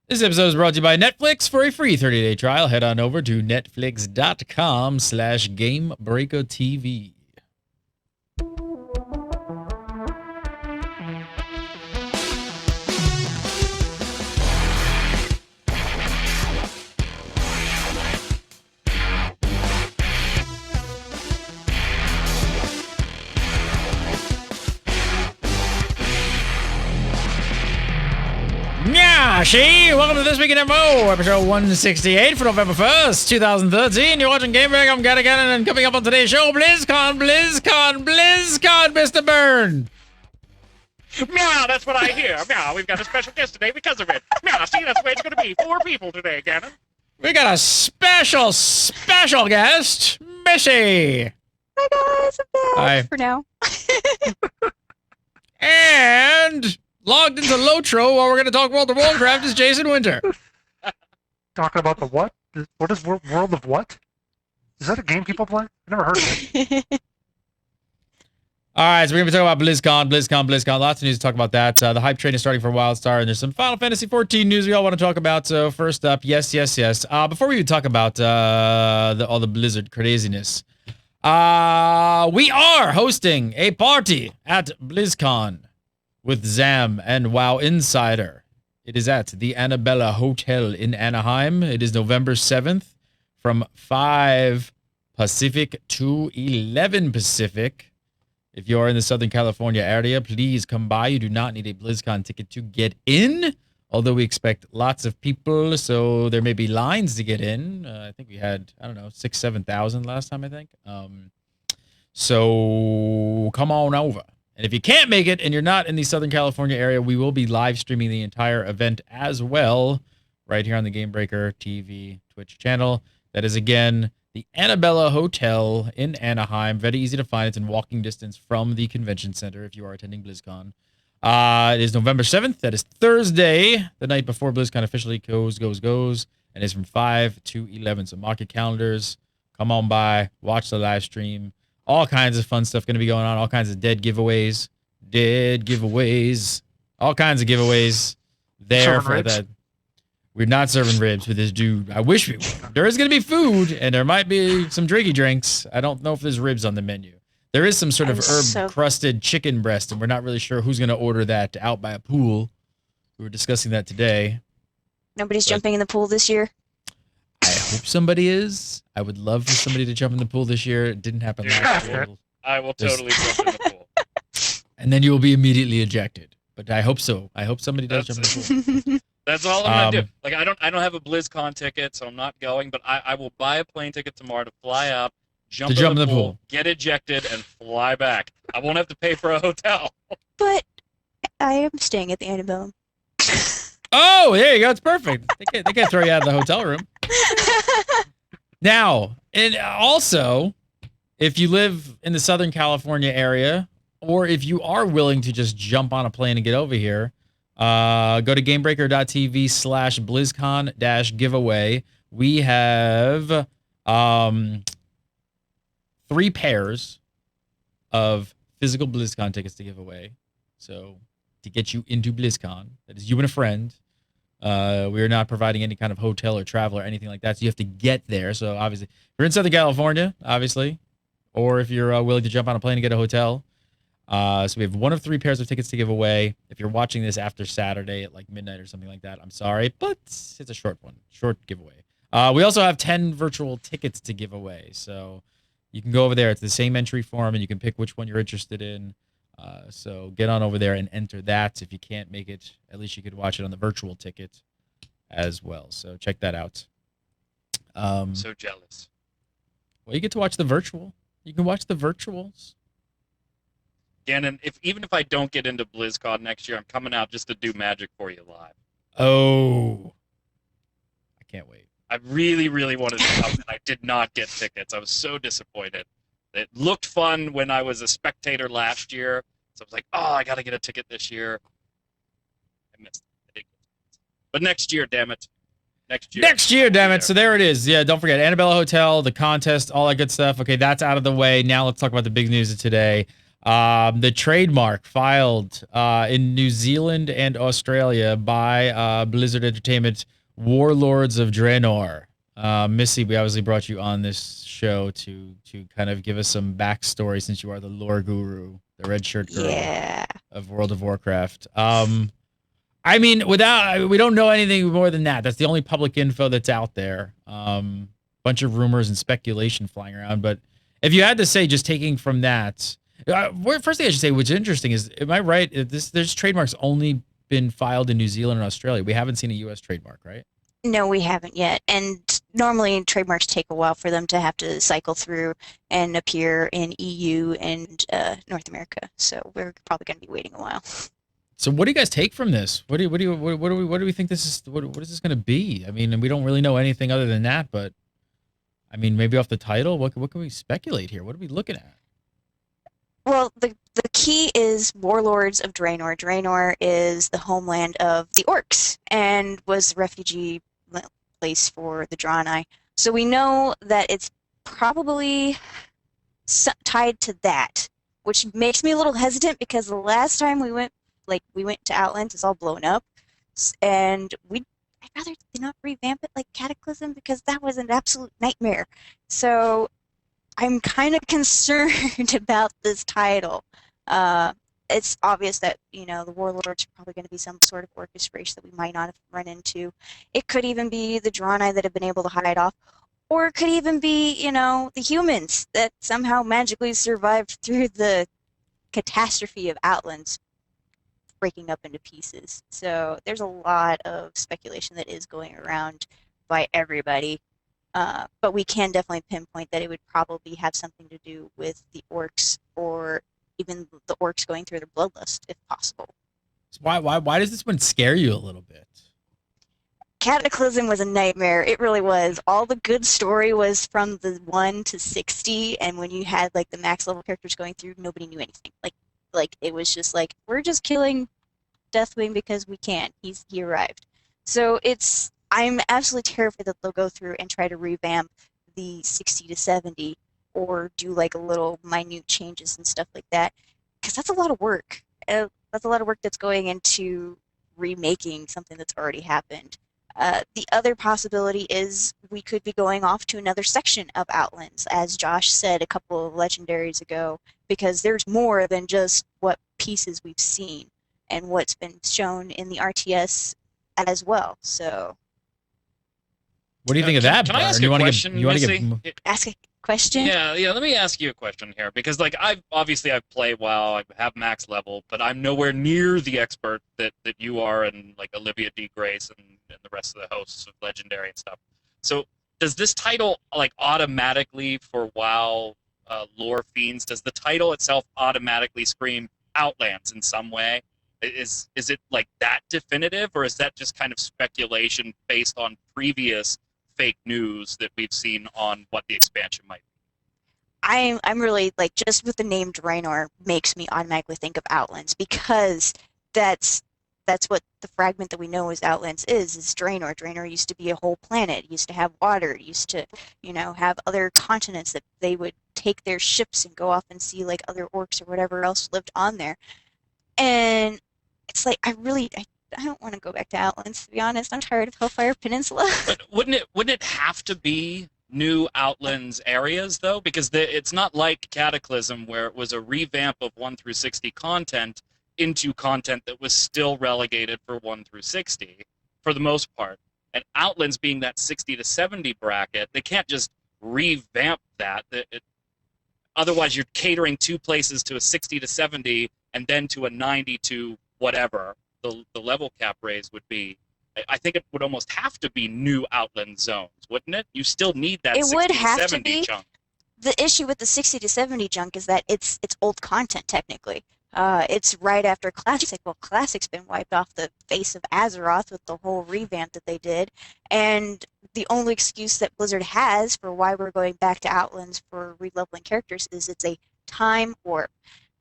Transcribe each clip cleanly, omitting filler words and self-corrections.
This episode is brought to you by Netflix. For a free 30-day trial, head on over to netflix.com/GameBreakerTV. Welcome to This Week in MMO, episode 168 for November 1st, 2013. You're watching Game Break. I'm Gata Gannon, and coming up on today's show, BlizzCon, Mr. Byrne. Meow, that's what I hear. Meow, we've got a special guest today because of it. Meow, see, that's the way it's going to be. 4 people today, Gannon. We got a special guest, Missy. Hi, guys. I'm back. Hi. For now. And logged into Lotro while we're going to talk World of Warcraft is Jason Winter. Talking about the what? What is World of what? Is that a game people play? I've never heard of it. All right, so we're going to be talking about BlizzCon. Lots of news to talk about that. The hype train is starting for WildStar, and there's some Final Fantasy XIV news we all want to talk about. So first up, yes. Before we talk about all the Blizzard craziness, we are hosting a party at BlizzCon with Zam and WoW Insider. It is at the Annabella Hotel in Anaheim. It is November 7th from 5 Pacific to 11 Pacific. If you're in the Southern California area, please come by. You do not need a BlizzCon ticket to get in, although we expect lots of people, so there may be lines to get in. I think we had, 6,000-7,000 last time, I think. So come on over. And if you can't make it and you're not in the Southern California area, we will be live streaming the entire event as well, right here on the Game Breaker TV Twitch channel. That is, again, the Annabella Hotel in Anaheim. Very easy to find. It's in walking distance from the convention center if you are attending BlizzCon. It is November 7th. That is Thursday, the night before BlizzCon officially goes. And it's from 5 to 11. So mark your calendars. Come on by. Watch the live stream. All kinds of fun stuff going to be going on. All kinds of dead giveaways. All kinds of giveaways there for that. We're not serving ribs with this dude. I wish we would. There is going to be food, and there might be some drinks. I don't know if there's ribs on the menu. There is some sort of herb-crusted chicken breast, and we're not really sure who's going to order that out by a pool. We were discussing that today. Nobody's jumping in the pool this year? I hope somebody is. I would love for somebody to jump in the pool this year. It didn't happen last year. I will totally jump in the pool. And then you will be immediately ejected. But I hope so. I hope somebody does jump in the pool. That's all I'm gonna do. Like I don't have a BlizzCon ticket, so I'm not going. But I will buy a plane ticket tomorrow to fly up, jump in the pool, get ejected, and fly back. I won't have to pay for a hotel. But I am staying at the Annabelle. Oh, there you go. It's perfect. They can't throw you out of the hotel room. Now, and also, if you live in the Southern California area, or if you are willing to just jump on a plane and get over here, go to gamebreaker.tv/BlizzCon-giveaway. We have 3 pairs of physical BlizzCon tickets to give away. So to get you into BlizzCon, that is you and a friend. We are not providing any kind of hotel or travel or anything like that. So you have to get there. So obviously, if you're in Southern California, obviously, or if you're willing to jump on a plane and get a hotel. So we have 1 of 3 pairs of tickets to give away. If you're watching this after Saturday at like midnight or something like that, I'm sorry, but it's a short giveaway. We also have 10 virtual tickets to give away. So you can go over there. It's the same entry form, and you can pick which one you're interested in. So get on over there and enter that. If you can't make it, at least you could watch it on the virtual ticket as well. So check that out. So jealous. Well, you get to watch the virtual. You can watch the virtuals. Gannon, even if I don't get into BlizzCon next year, I'm coming out just to do Magic for you live. Oh, I can't wait. I really, really wanted to come, and I did not get tickets. I was so disappointed. It looked fun when I was a spectator last year, so I was like, oh, I got to get a ticket this year. I missed it. But next year, damn it. Next year, damn it. So there it is. Yeah, don't forget, Annabella Hotel, the contest, all that good stuff. Okay, that's out of the way. Now let's talk about the big news of today. The trademark filed in New Zealand and Australia by Blizzard Entertainment, Warlords of Draenor. Missy, we obviously brought you on this show to kind of give us some backstory since you are the lore guru, the red shirt girl of World of Warcraft. I mean, we don't know anything more than that. That's the only public info that's out there. Bunch of rumors and speculation flying around. But if you had to say, just taking from that, first thing I should say, which is interesting, is, am I right? There's trademarks only been filed in New Zealand and Australia. We haven't seen a U.S. trademark, right? No, we haven't yet. And normally trademarks take a while for them to have to cycle through and appear in EU and North America. So we're probably going to be waiting a while. So what do you guys take from this? What do we think this is? What is this going to be? I mean, we don't really know anything other than that, but I mean, maybe off the title, what can we speculate here? What are we looking at? Well, the key is Warlords of Draenor. Draenor is the homeland of the orcs and was the refugee place for the Draenei. So we know that it's probably tied to that, which makes me a little hesitant because the last time we went to Outlands, it's all blown up, and I'd rather they not revamp it like Cataclysm because that was an absolute nightmare. So I'm kind of concerned about this title. It's obvious that, the Warlords are probably going to be some sort of orchestration that we might not have run into. It could even be the Draenei that have been able to hide off, or it could even be, the humans that somehow magically survived through the catastrophe of Outlands breaking up into pieces. So there's a lot of speculation that is going around by everybody. But we can definitely pinpoint that it would probably have something to do with the orcs, or even the orcs going through their bloodlust, if possible. So why does this one scare you a little bit? Cataclysm was a nightmare. It really was. All the good story was from the 1 to 60, and when you had the max level characters going through, nobody knew anything. Like it was just we're just killing Deathwing because we can. He arrived. So I'm absolutely terrified that they'll go through and try to revamp the 60 to 70 or do a little minute changes and stuff like that, because that's a lot of work. That's a lot of work that's going into remaking something that's already happened. The other possibility is we could be going off to another section of Outlands, as Josh said a couple of legendaries ago, because there's more than just what pieces we've seen and what's been shown in the RTS as well. So, what do you think of that? Can I ask you a question, Missy? Ask a question? Yeah. Let me ask you a question here, because I've played WoW, I have max level, but I'm nowhere near the expert that you are, and Olivia D. Grace and the rest of the hosts of Legendary and stuff. So does this title automatically for WoW lore fiends? Does the title itself automatically scream Outlands in some way? Is it that definitive, or is that just kind of speculation based on previous fake news that we've seen on what the expansion might be? I'm really just with the name Draenor makes me automatically think of Outlands, because that's what the fragment that we know as Outlands is Draenor. Draenor used to be a whole planet. It used to have water. It used to, have other continents that they would take their ships and go off and see other orcs or whatever else lived on there. And it's I don't want to go back to Outlands, to be honest. I'm tired of Hellfire Peninsula. But wouldn't it have to be new Outlands areas, though? Because it's not like Cataclysm, where it was a revamp of 1 through 60 content into content that was still relegated for 1 through 60, for the most part. And Outlands being that 60 to 70 bracket, they can't just revamp that. Otherwise, you're catering two places to a 60 to 70 and then to a 90 to whatever the level cap raise would be. I think it would almost have to be new Outland zones, wouldn't it? You still need that 60 to 70 chunk. The issue with the 60 to 70 junk is that it's old content, technically. It's right after Classic. Well, Classic's been wiped off the face of Azeroth with the whole revamp that they did. And the only excuse that Blizzard has for why we're going back to Outlands for releveling characters is it's a time warp.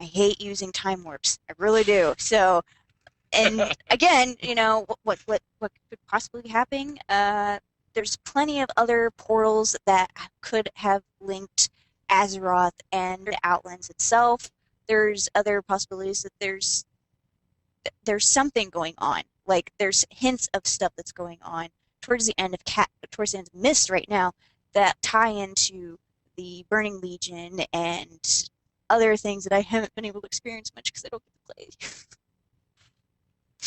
I hate using time warps. I really do. So, and again, what could possibly be happening? There's plenty of other portals that could have linked Azeroth and Outlands itself. there's other possibilities that there's something going on. Like there's hints of stuff that's going on towards the end of Mist right now that tie into the Burning Legion and other things that I haven't been able to experience much because I don't get to play.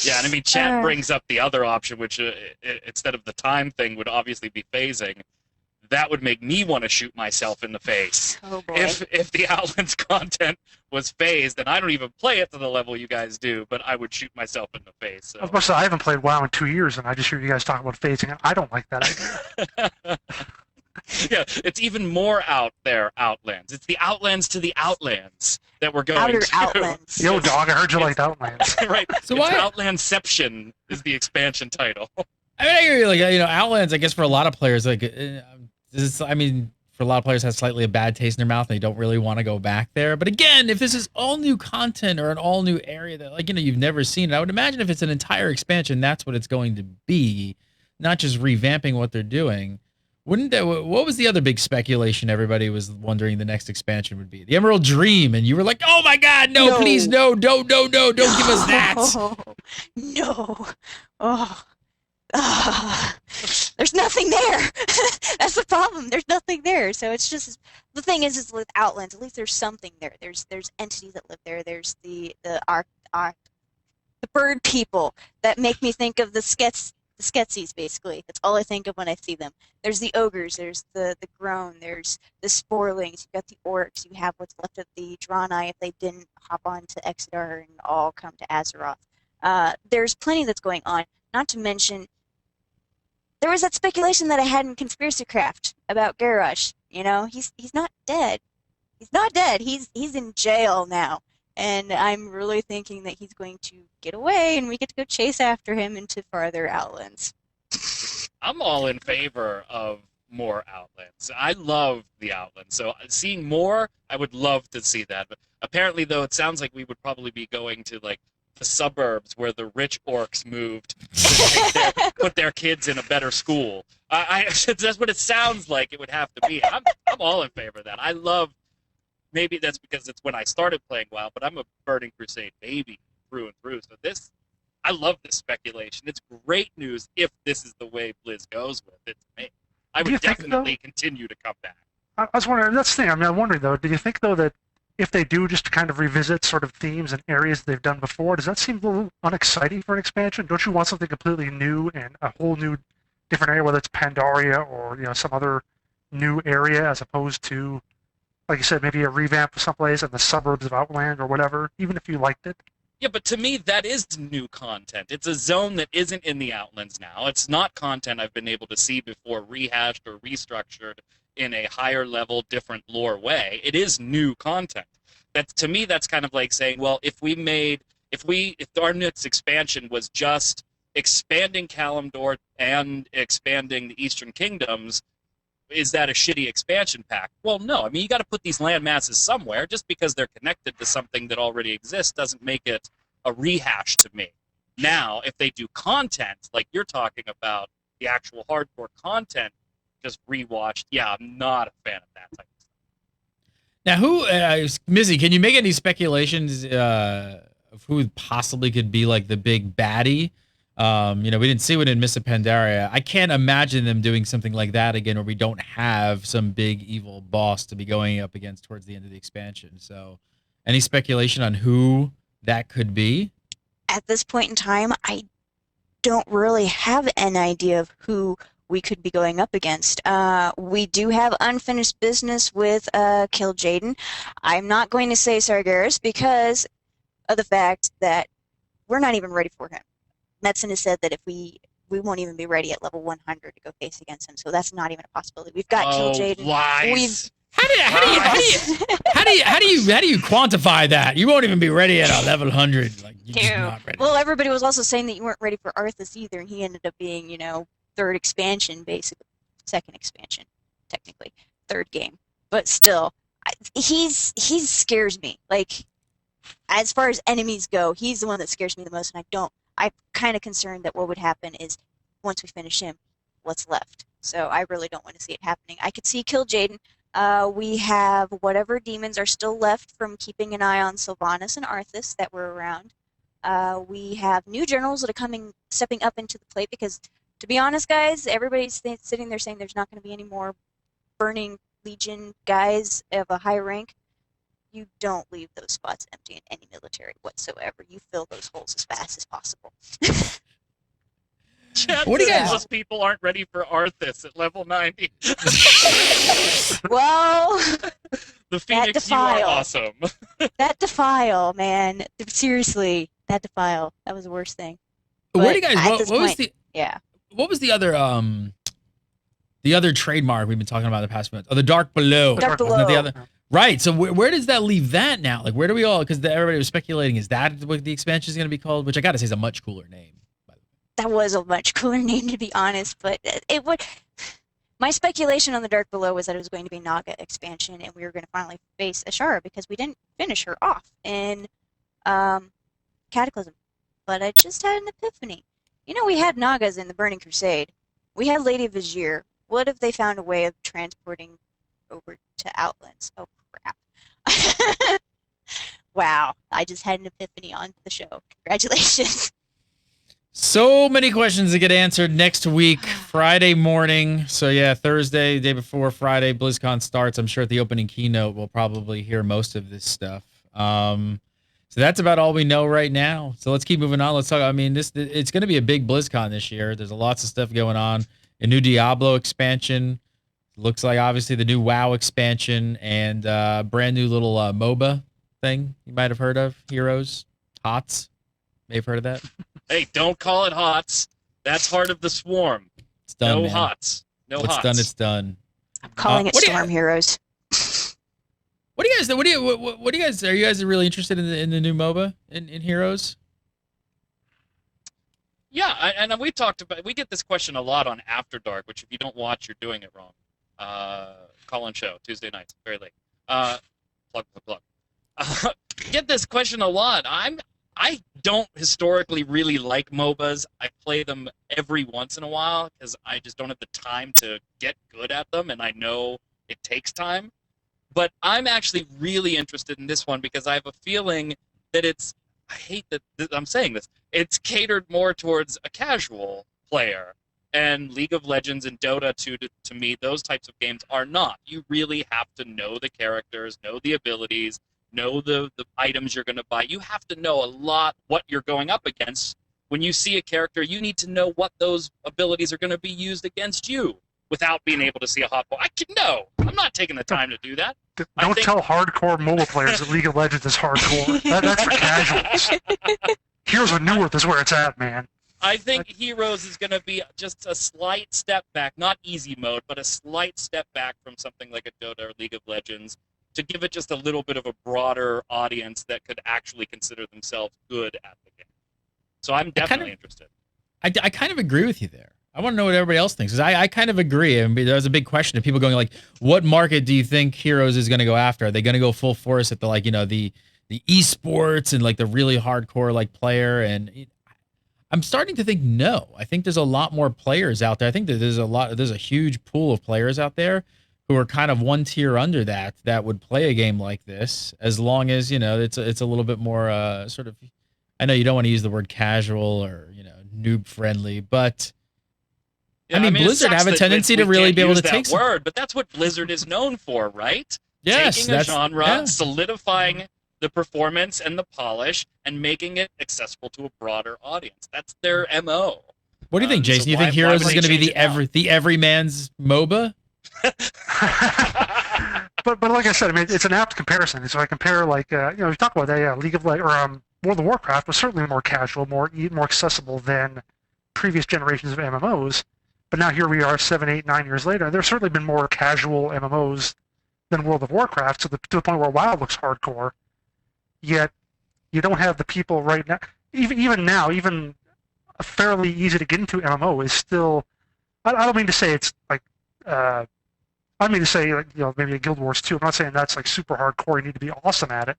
Yeah, and I mean, chat brings up the other option, which instead of the time thing would obviously be phasing. That would make me want to shoot myself in the face. Oh boy. If the Outlands content was phased, then I don't even play it to the level you guys do, but I would shoot myself in the face. So. I was about to say, I haven't played WoW in 2 years, and I just hear you guys talk about phasing, and I don't like that idea. Yeah, it's even more out there, Outlands. It's the Outlands to the Outlands that we're going Outer to. Outlands. Yo, dog, I heard you liked Outlands. Right. So it's why- Outlandception is the expansion title. I mean, I agree. Like, Outlands, I guess for a lot of players, like, for a lot of players, has slightly a bad taste in their mouth. And they don't really want to go back there. But again, if this is all new content or an all new area that, like, you've never seen, I would imagine if it's an entire expansion, that's what it's going to be, not just revamping what they're doing. Wouldn't that? What was the other big speculation everybody was wondering the next expansion would be? The Emerald Dream, and you were like, "Oh my God, no, please, no, don't give us that." No. Oh. There's nothing there. That's the problem. There's nothing there. So it's just the thing is with Outlands, at least there's something there. There's entities that live there. There's the bird people that make me think of the Skeksis, basically. That's all I think of when I see them. There's the ogres, there's the Groan, there's the Sporlings, you've got the orcs, you have what's left of the Draenor if they didn't hop on to Exeter and all come to Azeroth. There's plenty that's going on, not to mention there was that speculation that I had in Conspiracy Craft about Garrosh. He's not dead. He's not dead. He's in jail now. And I'm really thinking that he's going to get away and we get to go chase after him into farther Outlands. I'm all in favor of more Outlands. I love the Outlands. So seeing more, I would love to see that. But apparently, though, it sounds like we would probably be going to, like, the suburbs where the rich orcs moved to put their kids in a better school. That's what it sounds like it would have to be. I'm all in favor of that. I love... Maybe that's because it's when I started playing WoW, but I'm a Burning Crusade baby through and through. So I love this speculation. It's great news if this is the way Blizz goes with it to me. I would definitely continue to come back. I was wondering, that's the thing, I'm wondering though, do you think though that if they do just kind of revisit sort of themes and areas they've done before, does that seem a little unexciting for an expansion? Don't you want something completely new and a whole new different area, whether it's Pandaria or some other new area as opposed to, like you said, maybe a revamp of someplace in the suburbs of Outland or whatever, even if you liked it? Yeah, but to me, that is new content. It's a zone that isn't in the Outlands now. It's not content I've been able to see before, rehashed or restructured in a higher level, different lore way. It is new content. To me, that's kind of like saying, well, if our next expansion was just expanding Kalimdor and expanding the Eastern Kingdoms, is that a shitty expansion pack? Well, no. I mean, you got to put these land masses somewhere. Just because they're connected to something that already exists doesn't make it a rehash to me. Now, if they do content, like you're talking about, the actual hardcore content, just rewatched, yeah, I'm not a fan of that type of stuff. Now, Mizzy, can you make any speculations of who possibly could be like the big baddie? We didn't see one in Mists of Pandaria. I can't imagine them doing something like that again where we don't have some big evil boss to be going up against towards the end of the expansion. So any speculation on who that could be? At this point in time, I don't really have an idea of who we could be going up against. We do have unfinished business with Kill Jaden. I'm not going to say Sargeras because of the fact that we're not even ready for him. Metzen has said that if we won't even be ready at level 100 to go face against him, so that's not even a possibility. We've got Kill Jaden. Lies. How do you quantify that? You won't even be ready at a level 100. Like you're just not ready. Well, everybody was also saying that you weren't ready for Arthas either, and he ended up being, third expansion, basically, second expansion, technically, third game. But still, he scares me. Like, as far as enemies go, he's the one that scares me the most, and I'm kind of concerned that what would happen is once we finish him, what's left. So I really don't want to see it happening. I could see Kill Jaden. We have whatever demons are still left from keeping an eye on Sylvanas and Arthas that were around. We have new generals that are stepping up into the plate because, to be honest, guys, everybody's sitting there saying there's not going to be any more Burning Legion guys of a high rank. You don't leave those spots empty in any military whatsoever. You fill those holes as fast as possible. What do you guys? Most people aren't ready for Arthas at level 90. Well, The Phoenix, you are awesome. that defile, man. Seriously, that defile. That was the worst thing. Where do you guys? At this What was point, yeah. What was the other trademark we've been talking about the past few months? Oh, the Dark Below. Dark Wasn't it the Below. other? Right. So where does that leave that now? Like, where do we all? Because everybody was speculating, is that what the expansion is going to be called? Which I got to say is a much cooler name. That was a much cooler name, to be honest, but it would. My speculation on the Dark Below was that it was going to be Naga expansion, and we were going to finally face Ashara because we didn't finish her off in Cataclysm. But I just had an epiphany. You know, we had Nagas in the Burning Crusade. We had Lady Vizier. What if they found a way of transporting over to Outlands? Oh, crap. Wow. I just had an epiphany on the show. Congratulations. So many questions to get answered next week, Friday morning. So yeah, Thursday, day before Friday, BlizzCon starts. I'm sure at the opening keynote, we'll probably hear most of this stuff. So that's about all we know right now. So let's keep moving on. Let's talk. I mean, it's going to be a big BlizzCon this year. There's lots of stuff going on. A new Diablo expansion. Looks like obviously the new WoW expansion and brand new little MOBA thing you might have heard of. Heroes, HOTS. May have heard of that. Hey, don't call it HOTS. That's Heart of the Swarm. It's done. No man. HOTS. No What's HOTS. done, it's done. I'm calling it what do you- Storm Heroes. What do you guys? What do you guys? Are you guys really interested in the new MOBA in Heroes? Yeah, and we talked about. We get this question a lot on After Dark, which if you don't watch, you're doing it wrong. Call-in show Tuesday nights, very late. Plug. Get this question a lot. I don't historically really like MOBAs. I play them every once in a while because I just don't have the time to get good at them, and I know it takes time. But I'm actually really interested in this one because I have a feeling that I hate that I'm saying this, it's catered more towards a casual player. And League of Legends and Dota 2, to me, those types of games are not. You really have to know the characters, know the abilities, know the items you're going to buy. You have to know a lot what you're going up against. When you see a character, you need to know what those abilities are going to be used against you without being able to see a hot ball. I'm not taking the time to do that. Don't tell hardcore mobile players that League of Legends is hardcore. That's for casuals. Heroes of Newerth is where it's at, man. I think Heroes is going to be just a slight step back, not easy mode, but a slight step back from something like a Dota or League of Legends to give it just a little bit of a broader audience that could actually consider themselves good at the game. So I'm definitely interested. I kind of agree with you there. I want to know what everybody else thinks, because I kind of agree. I mean, there's a big question of people going like, what market do you think Heroes is going to go after? Are they going to go full force at the the esports and like the really hardcore player? And I'm starting to think no. I think there's a lot more players out there. I think that there's a huge pool of players out there who are kind of one tier under that would play a game like this, as long as it's a little bit more sort of. I know you don't want to use the word casual or noob friendly, but. Yeah, I mean, Blizzard have a tendency to really be able to take that word, but that's what Blizzard is known for, right? Yes, taking a genre, solidifying the performance and the polish, and making it accessible to a broader audience. That's their MO. What do you think, Jason? You think Heroes is going to be the everyman's MOBA? but like I said, I mean, it's an apt comparison. So I compare we talk about League of Legends or World of Warcraft was certainly more casual, more accessible than previous generations of MMOs. But now here we are 7, 8, 9 years later. There's certainly been more casual MMOs than World of Warcraft to the point where WoW looks hardcore. Yet you don't have the people right now. Even now, even a fairly easy to get into MMO is still. I don't mean to say it's like. I mean to say maybe a Guild Wars 2. I'm not saying that's super hardcore. You need to be awesome at it.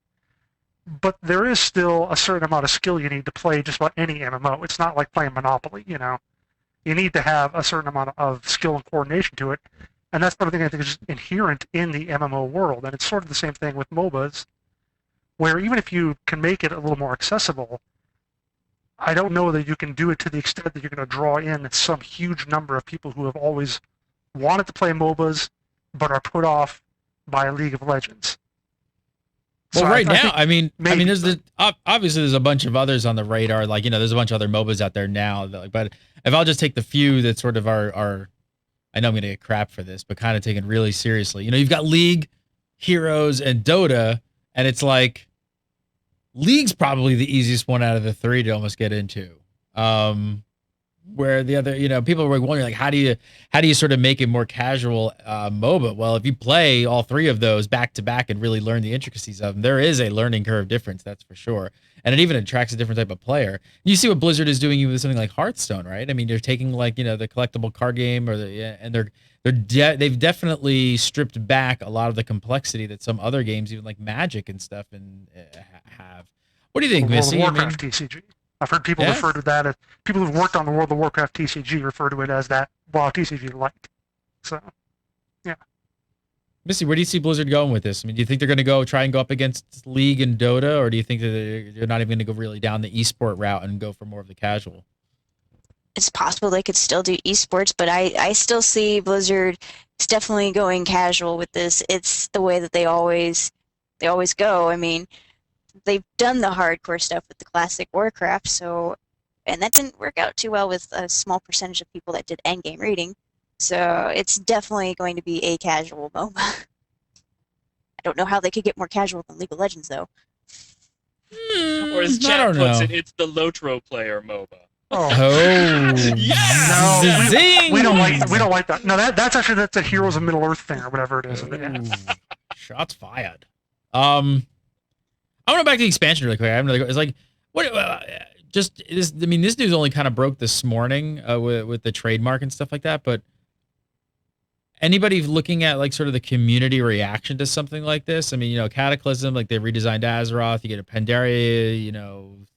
But there is still a certain amount of skill you need to play just about any MMO. It's not like playing Monopoly. You need to have a certain amount of skill and coordination to it. And that's sort of thing I think is just inherent in the MMO world. And it's sort of the same thing with MOBAs, where even if you can make it a little more accessible, I don't know that you can do it to the extent that you're going to draw in some huge number of people who have always wanted to play MOBAs but are put off by League of Legends. Well, So right I now, think I mean, maybe, there's obviously there's a bunch of others on the radar. Like, there's a bunch of other MOBAs out there now. But if I'll just take the few that sort of are I know I'm gonna get crap for this, but kind of taken really seriously. You've got League, Heroes, and Dota, and it's like League's probably the easiest one out of the three to almost get into. Where the other, people were wondering, like, how do you sort of make it more casual MOBA? Well, if you play all three of those back to back and really learn the intricacies of them, there is a learning curve difference, that's for sure. And it even attracts a different type of player. You see what Blizzard is doing with something like Hearthstone, right? I mean, they're taking like, the collectible card game and they've definitely stripped back a lot of the complexity that some other games, even like Magic and stuff, have. What do you think, World Missy? of Warcraft TCG. I've heard people refer to that as, people who've worked on the World of Warcraft TCG refer to it as that WoW TCG light. So, yeah. Missy, where do you see Blizzard going with this? I mean, do you think they're going to try and go up against League and Dota, or do you think that they're not even going to go really down the esport route and go for more of the casual? It's possible they could still do esports, but I still see Blizzard is definitely going casual with this. It's the way that they always go. I mean, they've done the hardcore stuff with the classic Warcraft, and that didn't work out too well with a small percentage of people that did endgame raiding. So it's definitely going to be a casual MOBA. I don't know how they could get more casual than League of Legends, though. Or as Chad puts it, it's the Lotro player MOBA. Oh, Yes! No, we don't like that. No, that's a Heroes of Middle Earth thing or whatever it is. Shots fired. I want to go back to the expansion really quick. It's like, what? This news only kind of broke this morning with the trademark and stuff like that. But anybody looking at like sort of the community reaction to something like this? I mean, Cataclysm, like they redesigned Azeroth. You get a Pandaria,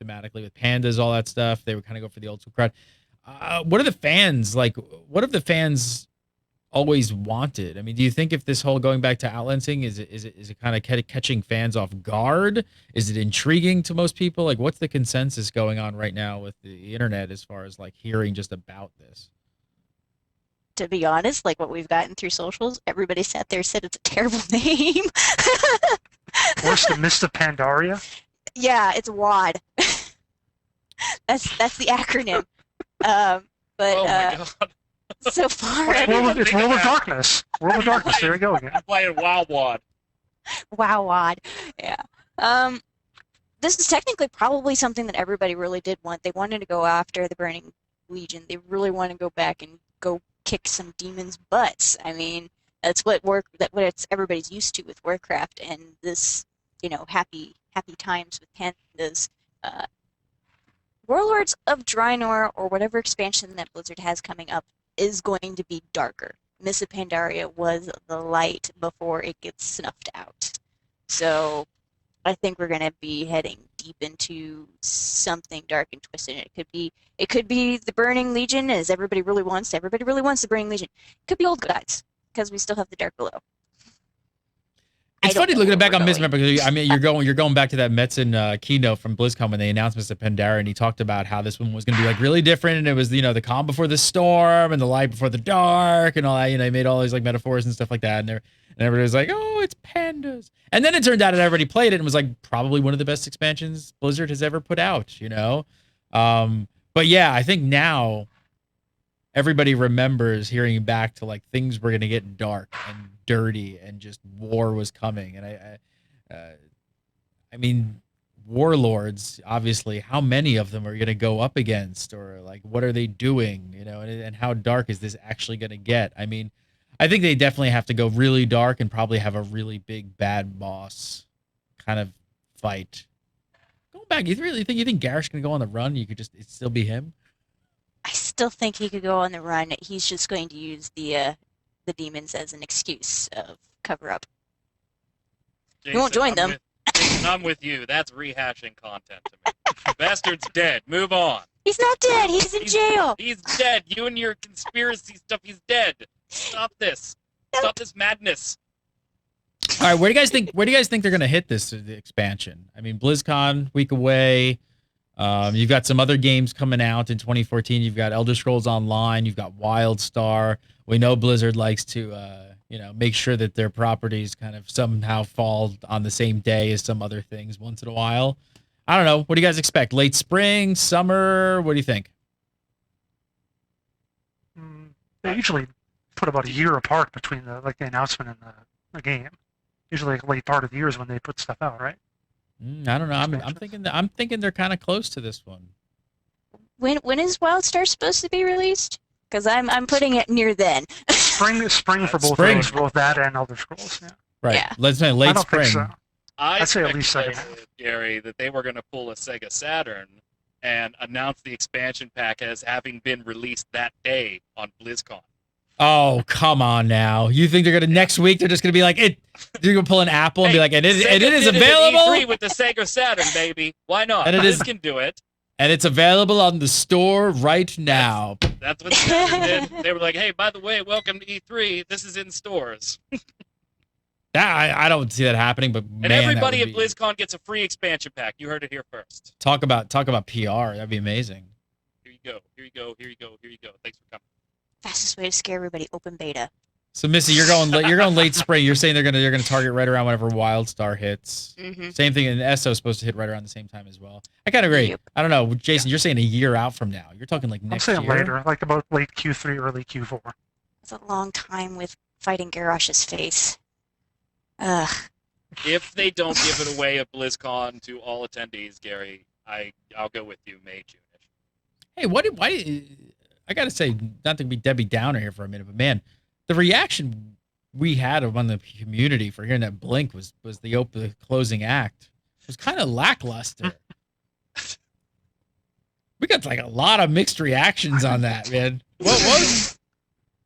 thematically with pandas, all that stuff. They would kind of go for the old school crowd. What are the fans like? What have the fans always wanted? I mean, do you think if this whole going back to outlancing is it kind of catching fans off guard? Is it intriguing to most people? Like, what's the consensus going on right now with the internet as far as like hearing just about this? To be honest, like what we've gotten through socials, everybody sat there and said it's a terrible name. Worse than Mist of Pandaria? Yeah, it's WAD. that's the acronym. Oh my god. So far, It's World of Darkness. World of Darkness. There we go again. I'm playing WoW WAD. Wow, WAD. Yeah. This is technically probably something that everybody really did want. They wanted to go after the Burning Legion. They really want to go back and go kick some demons' butts. I mean, that's what it's everybody's used to with Warcraft, and this, happy times with pandas. Warlords of Draenor, or whatever expansion that Blizzard has coming up, is going to be darker. Mists of Pandaria was the light before it gets snuffed out. So I think we're going to be heading deep into something dark and twisted. It could be the Burning Legion, as everybody really wants. Everybody really wants the Burning Legion. It could be old guys, because we still have the Dark Below. It's funny looking back on Mist, because you're going back to that Metzen keynote from BlizzCon when they announced Mist of Pandaria, and he talked about how this one was going to be like really different, and it was the calm before the storm and the light before the dark and all that. He made all these like metaphors and stuff like that, and everybody was like, oh, it's pandas. And then it turned out that everybody played it and was like probably one of the best expansions Blizzard has ever put out. But yeah, I think now everybody remembers hearing back to like things were going to get dark and dirty and just war was coming. And I mean, warlords, obviously, how many of them are going to go up against, or like, what are they doing, and how dark is this actually going to get? I mean, I think they definitely have to go really dark and probably have a really big bad boss kind of fight. Going back, you think Garrosh's going to go on the run? It'd still be him? I still think he could go on the run. He's just going to use the demons as an excuse of cover-up. Jason, We won't join them. Jason, I'm with you. That's rehashing content to me. Bastard's dead. Move on. He's not dead. He's in jail. He's dead. You and your conspiracy stuff. He's dead. Stop this. Stop this madness. All right, where do you guys think they're gonna hit this the expansion? I mean, BlizzCon week away. You've got some other games coming out in 2014. You've got Elder Scrolls Online. You've got WildStar. We know Blizzard likes to make sure that their properties kind of somehow fall on the same day as some other things once in a while. I don't know. What do you guys expect? Late spring, summer? What do you think? They usually put about a year apart between the announcement and the game. Usually, late part of the year is when they put stuff out, right? I don't know. I'm thinking they're kind of close to this one. When is WildStar supposed to be released? Because I'm putting it near then. Spring for both Spring. of those, both that and Elder Scrolls. Yeah. Right. Yeah. Let's say I late don't spring. think so. I I'd say at least speculated, second half. Gary, that they were going to pull a Sega Saturn and announce the expansion pack as having been released that day on BlizzCon. Oh, come on now. You think they're going to next week they're just going to be like it they're going to pull an Apple and be like, and it is Sega did it at available E3 with the Sega Saturn, baby. Why not? And it is- Blizz can do it. and it's available on the store right now. That's what Saturn did. They were like, hey, by the way, welcome to E3. This is in stores. I don't see that happening, but And man, everybody that at would be, BlizzCon gets a free expansion pack. You heard it here first. talk about PR. That'd be amazing. Here you go. Here you go. Here you go. Here you go. Thanks for coming. Fastest way to scare everybody, open beta. So Missy, you're going late spring. You're saying they're gonna target right around whenever WildStar hits. Mm-hmm. Same thing, and ESO is supposed to hit right around the same time as well. I kind of agree. Yep. I don't know, Jason. You're saying a year out from now. You're talking like I'm next saying year. later, like about late Q3, early Q4. It's a long time with fighting Garrosh's face. Ugh. If they don't give it away at BlizzCon to all attendees, Gary, I'll go with you May, June-ish. Hey, why? I gotta say, not to be Debbie Downer here for a minute, but man, the reaction we had among the community for hearing that Blink was the closing act. It was kind of lackluster. We got like a lot of mixed reactions on that, man. What was?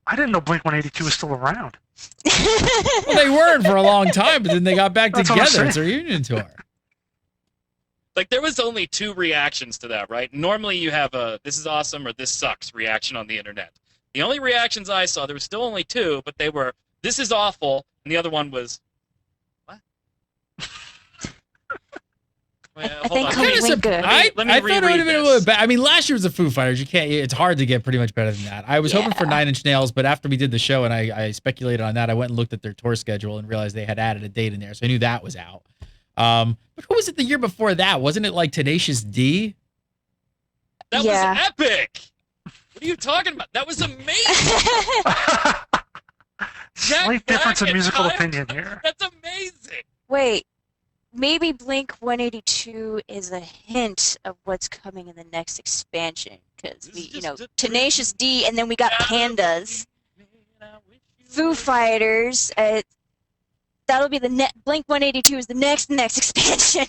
I didn't know Blink-182 was still around. Well, they weren't for a long time, but then they got back That's what I'm together. It's a saying. reunion tour. Like, there was only 2 reactions to that, right? Normally you have a, this is awesome or this sucks reaction on the internet. The only reactions I saw, there was still only 2, but they were, this is awful, and the other one was, what? Wait, I hold think on. Holy Kinda Winker. Let me I thought it would reread have been a this. little bit. I mean, last year was the Foo Fighters. You can't. It's hard to get pretty much better than that. I was hoping for Yeah. 9 Inch Nails, but after we did the show and I speculated on that, I went and looked at their tour schedule and realized they had added a date in there, so I knew that was out. But who was it the year before that? Wasn't it like Tenacious D? That Yeah. was epic! What are you talking about? That was amazing! Jack Slight difference Black in and musical Ty- opinion here. That's amazing! Wait, maybe Blink-182 is a hint of what's coming in the next expansion. Because This is we, just a Tenacious D, and then we got Pandas, Man, I wish you Foo were- Fighters. That'll be the Blink-182 is the next expansion.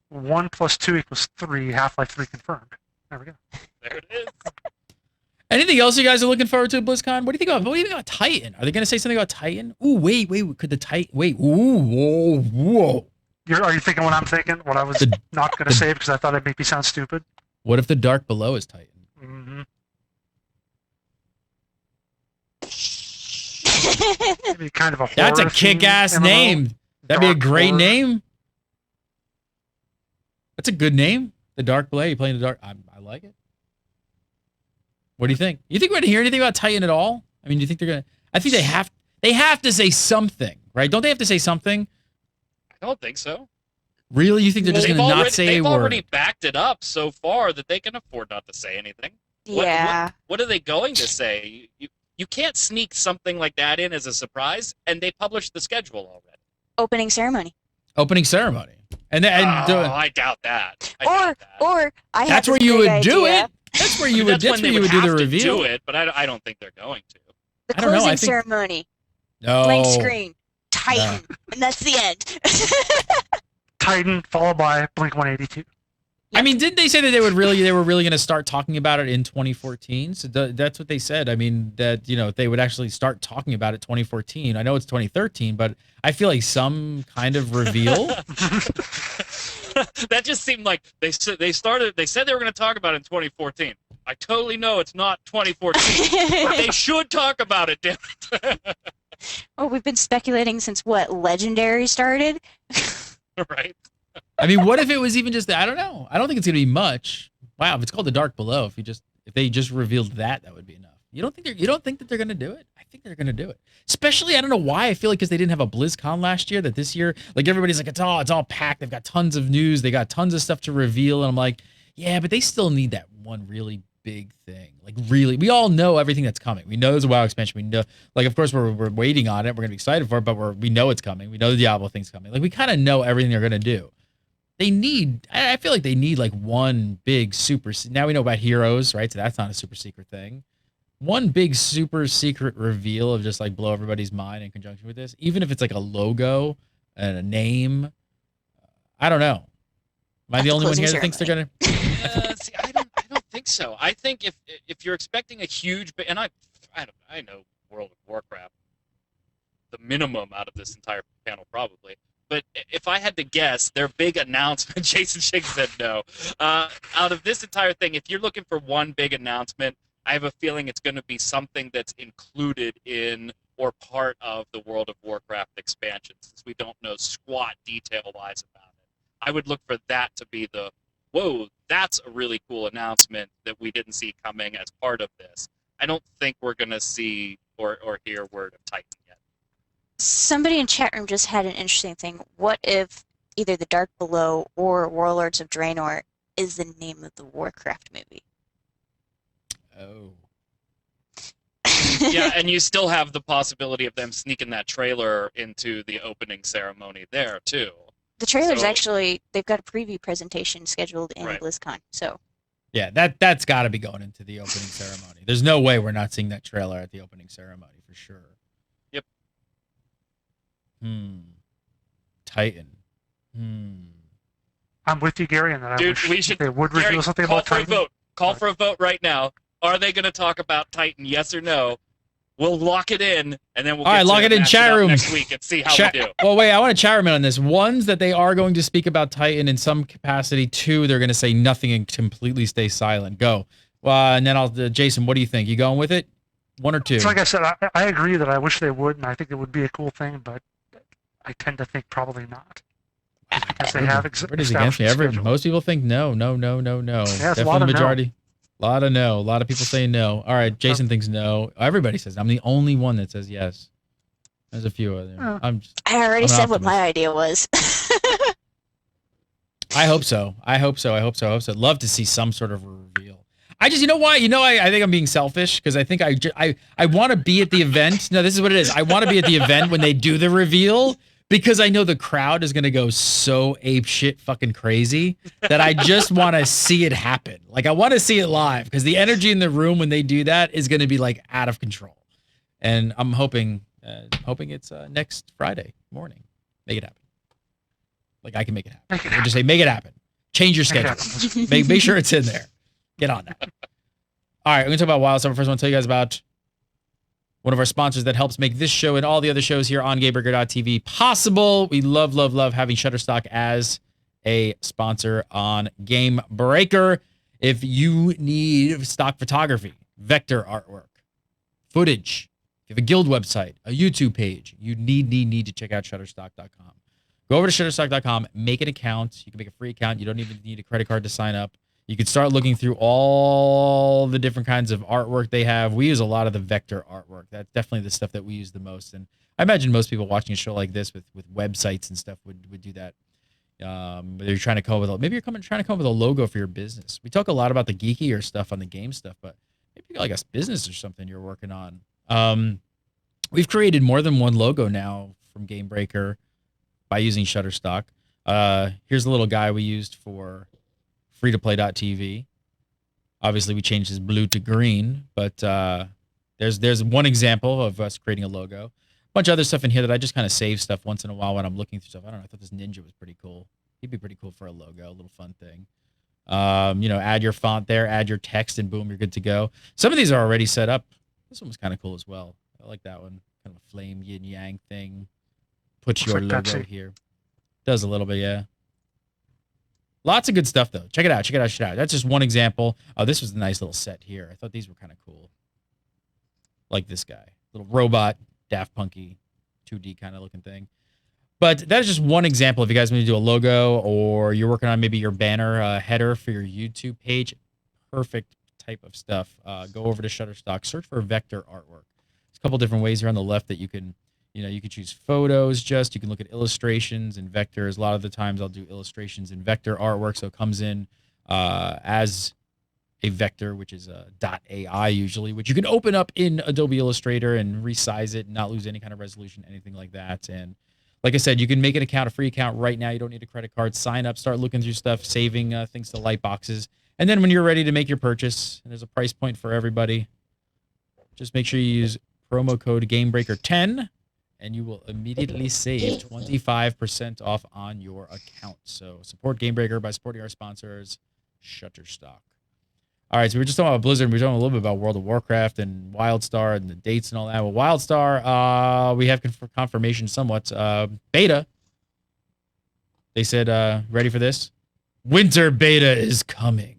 1 + 2 = 3. Half-Life 3 confirmed. There we go. There it is. Anything else you guys are looking forward to at BlizzCon? What do you think about Titan? Are they going to say something about Titan? Ooh, wait. Could the Titan? Wait. Ooh, whoa. Are you thinking what I'm thinking? What I was not going to say because I thought it'd make me sound stupid? What if the Dark Below is Titan? Mm-hmm. Maybe kind of a That's a horror-themed kick-ass MMO. name. That'd be a Dark great horror. name. That's a good name. The Dark Below. You playing the Dark? I like it. What do you think? You think we're gonna hear anything about Titan at all? I mean, do you think they're gonna? I think they have to say something, right? Don't they have to say something? I don't think so. Really? You think they're just They've gonna already, not say they've a word? already backed it up so far that they can afford not to say anything. Yeah. What are they going to say? You can't sneak something like that in as a surprise, and they published the schedule already. Opening ceremony. Opening ceremony, and then I doubt that. I doubt that. Or I have that's this where you big would do idea. it. That's where I mean, you would. that's That's when where they you would do the have to reveal. do it, but I don't think they're going to. The I don't know, closing I think- ceremony. No. Blank screen. Titan. And that's the end. Titan, followed by Blink-182. I mean, didn't they say that they were really going to start talking about it in 2014? So that's what they said. I mean, that they would actually start talking about it 2014. I know it's 2013, but I feel like some kind of reveal. That just seemed like they said they were going to talk about it in 2014. I totally know it's not 2014, but they should talk about it, damn it. Well, we've been speculating since what, Legendary started? Right? I mean, what if it was even just, I don't know. I don't think it's going to be much. Wow, if it's called The Dark Below, if they just revealed that would be enough. You don't think that they're going to do it? I think they're going to do it. Especially, I don't know why, I feel like because they didn't have a BlizzCon last year, that this year, like everybody's like, it's all packed. They've got tons of news. They got tons of stuff to reveal. And I'm like, yeah, but they still need that one really big thing. Like really, we all know everything that's coming. We know there's a WoW expansion. We know, like, of course we're waiting on it. We're going to be excited for it, but we know it's coming. We know the Diablo thing's coming. Like we kind of know everything they're going to do. I feel like they need like one big super, now we know about Heroes, right? So that's not a super secret thing. One big super secret reveal of just like blow everybody's mind in conjunction with this, even if it's like a logo and a name. I don't know. Am I the only one here that thinks they're going to? See, I don't think so. I think if you're expecting a huge, and I know World of Warcraft, the minimum out of this entire panel probably. But if I had to guess, their big announcement, Jason Shake said no. Out of this entire thing, if you're looking for one big announcement, I have a feeling it's going to be something that's included in or part of the World of Warcraft expansion, since we don't know squat detail-wise about it. I would look for that to be the, whoa, that's a really cool announcement that we didn't see coming as part of this. I don't think we're going to see or hear word of Titan yet. Somebody in chat room just had an interesting thing. What if either The Dark Below or Warlords of Draenor is the name of the Warcraft movie? Oh. Yeah, and you still have the possibility of them sneaking that trailer into the opening ceremony there, too. The trailer's actually, they've got a preview presentation scheduled in Right. BlizzCon, so. Yeah, that's got to be going into the opening ceremony. There's no way we're not seeing that trailer at the opening ceremony for sure. Yep. Titan. I'm with you, Gary, and that Dude, I wish we should, they would Gary, reveal something call about for Titan. a vote. Call for a vote right now. Are they going to talk about Titan, yes or no? We'll lock it in, and then we'll All right, lock it in chat room next week and see how we do. Well, wait, I want to chat room in on this. One's that they are going to speak about Titan in some capacity. Two, they're going to say nothing and completely stay silent. Go. And then Jason, what do you think? You going with it? One or two? It's like I said, I agree that I wish they would, and I think it would be a cool thing, but I tend to think probably not. Because they have Everybody's against me. Most people think no. Yeah, Definitely a lot of majority. no. A lot of no. A lot of people say no. All right, Jason thinks no. Everybody says I'm the only one that says yes. There's a few other. I already said what my idea was. I hope so. I hope so. I'd love to see some sort of reveal. I just, you know why? I think I'm being selfish because I think I want to be at the event. No, this is what it is. I want to be at the event when they do the reveal because I know the crowd is going to go so ape shit fucking crazy that I just want to see it happen. Like I want to see it live because the energy in the room when they do that is going to be like out of control. And I'm hoping it's next Friday morning. Make it happen. Like I can make it happen. Just say, make it happen. Change your schedule. Make sure it's in there. Get on that. All right, we're going to talk about WildStar. First, I want to tell you guys about one of our sponsors that helps make this show and all the other shows here on GameBreaker.tv possible. We love having Shutterstock as a sponsor on Game Breaker. If you need stock photography, vector artwork, footage, if you have a guild website, a YouTube page, you need to check out Shutterstock.com. Go over to Shutterstock.com, make an account. You can make a free account. You don't even need a credit card to sign up. You can start looking through all the different kinds of artwork they have. We use a lot of the vector artwork. That's definitely the stuff that we use the most. And I imagine most people watching a show like this with websites and stuff would do that. You're trying to come up with trying to come up with a logo for your business. We talk a lot about the geekier stuff on the game stuff, but maybe you got like a business or something you're working on. We've created more than one logo now from Game Breaker by using Shutterstock. Here's a little guy we used for freetoplay.tv. Obviously, we changed his blue to green, but there's one example of us creating a logo. A bunch of other stuff in here that I just kind of save stuff once in a while when I'm looking through stuff. I don't know. I thought this ninja was pretty cool. He'd be pretty cool for a logo, a little fun thing. Add your font there, add your text, and boom, you're good to go. Some of these are already set up. This one was kind of cool as well. I like that one. Kind of a flame yin yang thing. Put your logo here. Does a little bit, yeah. Lots of good stuff though. Check it out. Check it out. Check it out. That's just one example. Oh, this was a nice little set here. I thought these were kind of cool. Like this guy, little robot, Daft Punky, 2D kind of looking thing. But that is just one example. If you guys want to do a logo or you're working on maybe your banner header for your YouTube page, perfect type of stuff. Go over to Shutterstock, search for vector artwork. There's a couple different ways here on the left that you can, you can choose photos. You can look at illustrations and vectors. A lot of the times I'll do illustrations and vector artwork, so it comes in as a vector, which is a .ai usually, which you can open up in Adobe Illustrator and resize it and not lose any kind of resolution, anything like that. And like I said, you can make an account, a free account right now. You don't need a credit card. Sign up, start looking through stuff, saving things to light boxes. And then when you're ready to make your purchase, and there's a price point for everybody, just make sure you use promo code GameBreaker10, and you will immediately save 25% off on your account. So support GameBreaker by supporting our sponsors, Shutterstock. All right, so we were just talking about Blizzard. We were talking a little bit about World of Warcraft and WildStar and the dates and all that. Well, WildStar, we have confirmation somewhat. Beta. They said, ready for this? Winter beta is coming.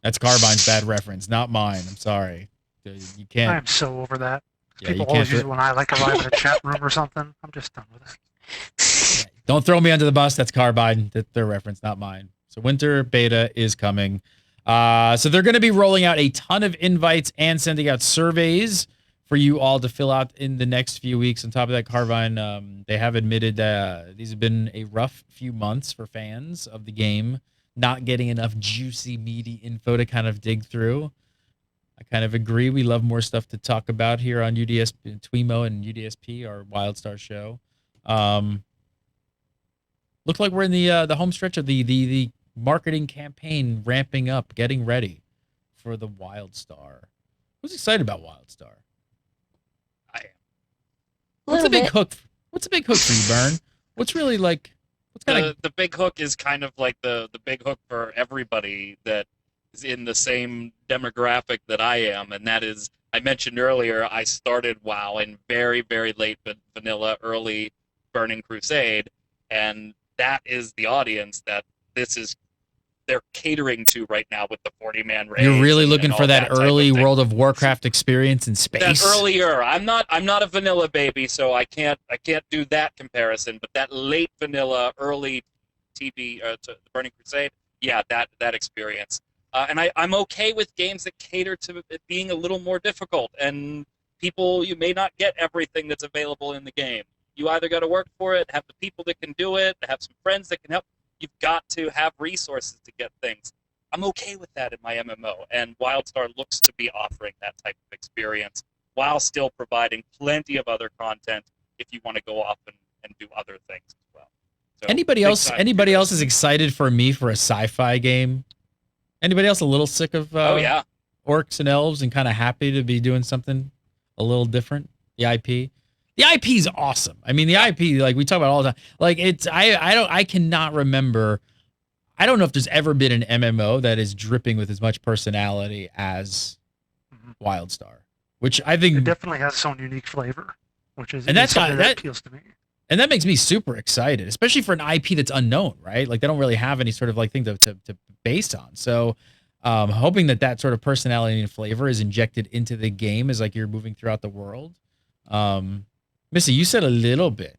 That's Carbine's bad reference, not mine. I'm sorry. You can't. I'm so over that. Yeah, People you can't always use it when I arrive in a chat room or something. I'm just done with it. Yeah, don't throw me under the bus. That's Carbine. That's their reference, not mine. So winter beta is coming. So they're going to be rolling out a ton of invites and sending out surveys for you all to fill out in the next few weeks. On top of that, Carvine, they have admitted that these have been a rough few months for fans of the game, not getting enough juicy, meaty info to kind of dig through. I kind of agree. We love more stuff to talk about here on TWIMMO and UDSP, our WildStar show. Look like we're in the home stretch of the marketing campaign ramping up, getting ready for the WildStar. Who's excited about WildStar? I am. What's the big hook? What's the big hook for you, Burn? What's really like? What's kind of The big hook is kind of like the big hook for everybody that is in the same demographic that I am, and that is, I mentioned earlier, I started WoW in very, very late vanilla, early Burning Crusade, and that is the audience that they're catering to right now with the 40-man raid. You're really looking for that early of World of Warcraft experience in space. That earlier. I'm not a vanilla baby, so I can't do that comparison. But that late vanilla, early TB to the Burning Crusade, yeah, that experience. And I'm okay with games that cater to it being a little more difficult. And people, you may not get everything that's available in the game. You either got to work for it, have the people that can do it, have some friends that can help. You've got to have resources to get things. I'm okay with that in my MMO, and WildStar looks to be offering that type of experience while still providing plenty of other content if you want to go off and do other things as well. So, anybody else is excited for me for a sci-fi game? Anybody else a little sick of orcs and elves and kind of happy to be doing something a little different? The IP? The IP is awesome. I mean, the IP, like we talk about all the time. Like I cannot remember. I don't know if there's ever been an MMO that is dripping with as much personality as WildStar, which I think it definitely has its own unique flavor, which is that appeals to me. And that makes me super excited, especially for an IP that's unknown, right? Like they don't really have any sort of like thing to base on. So hoping that sort of personality and flavor is injected into the game as like you're moving throughout the world. Missy, you said a little bit.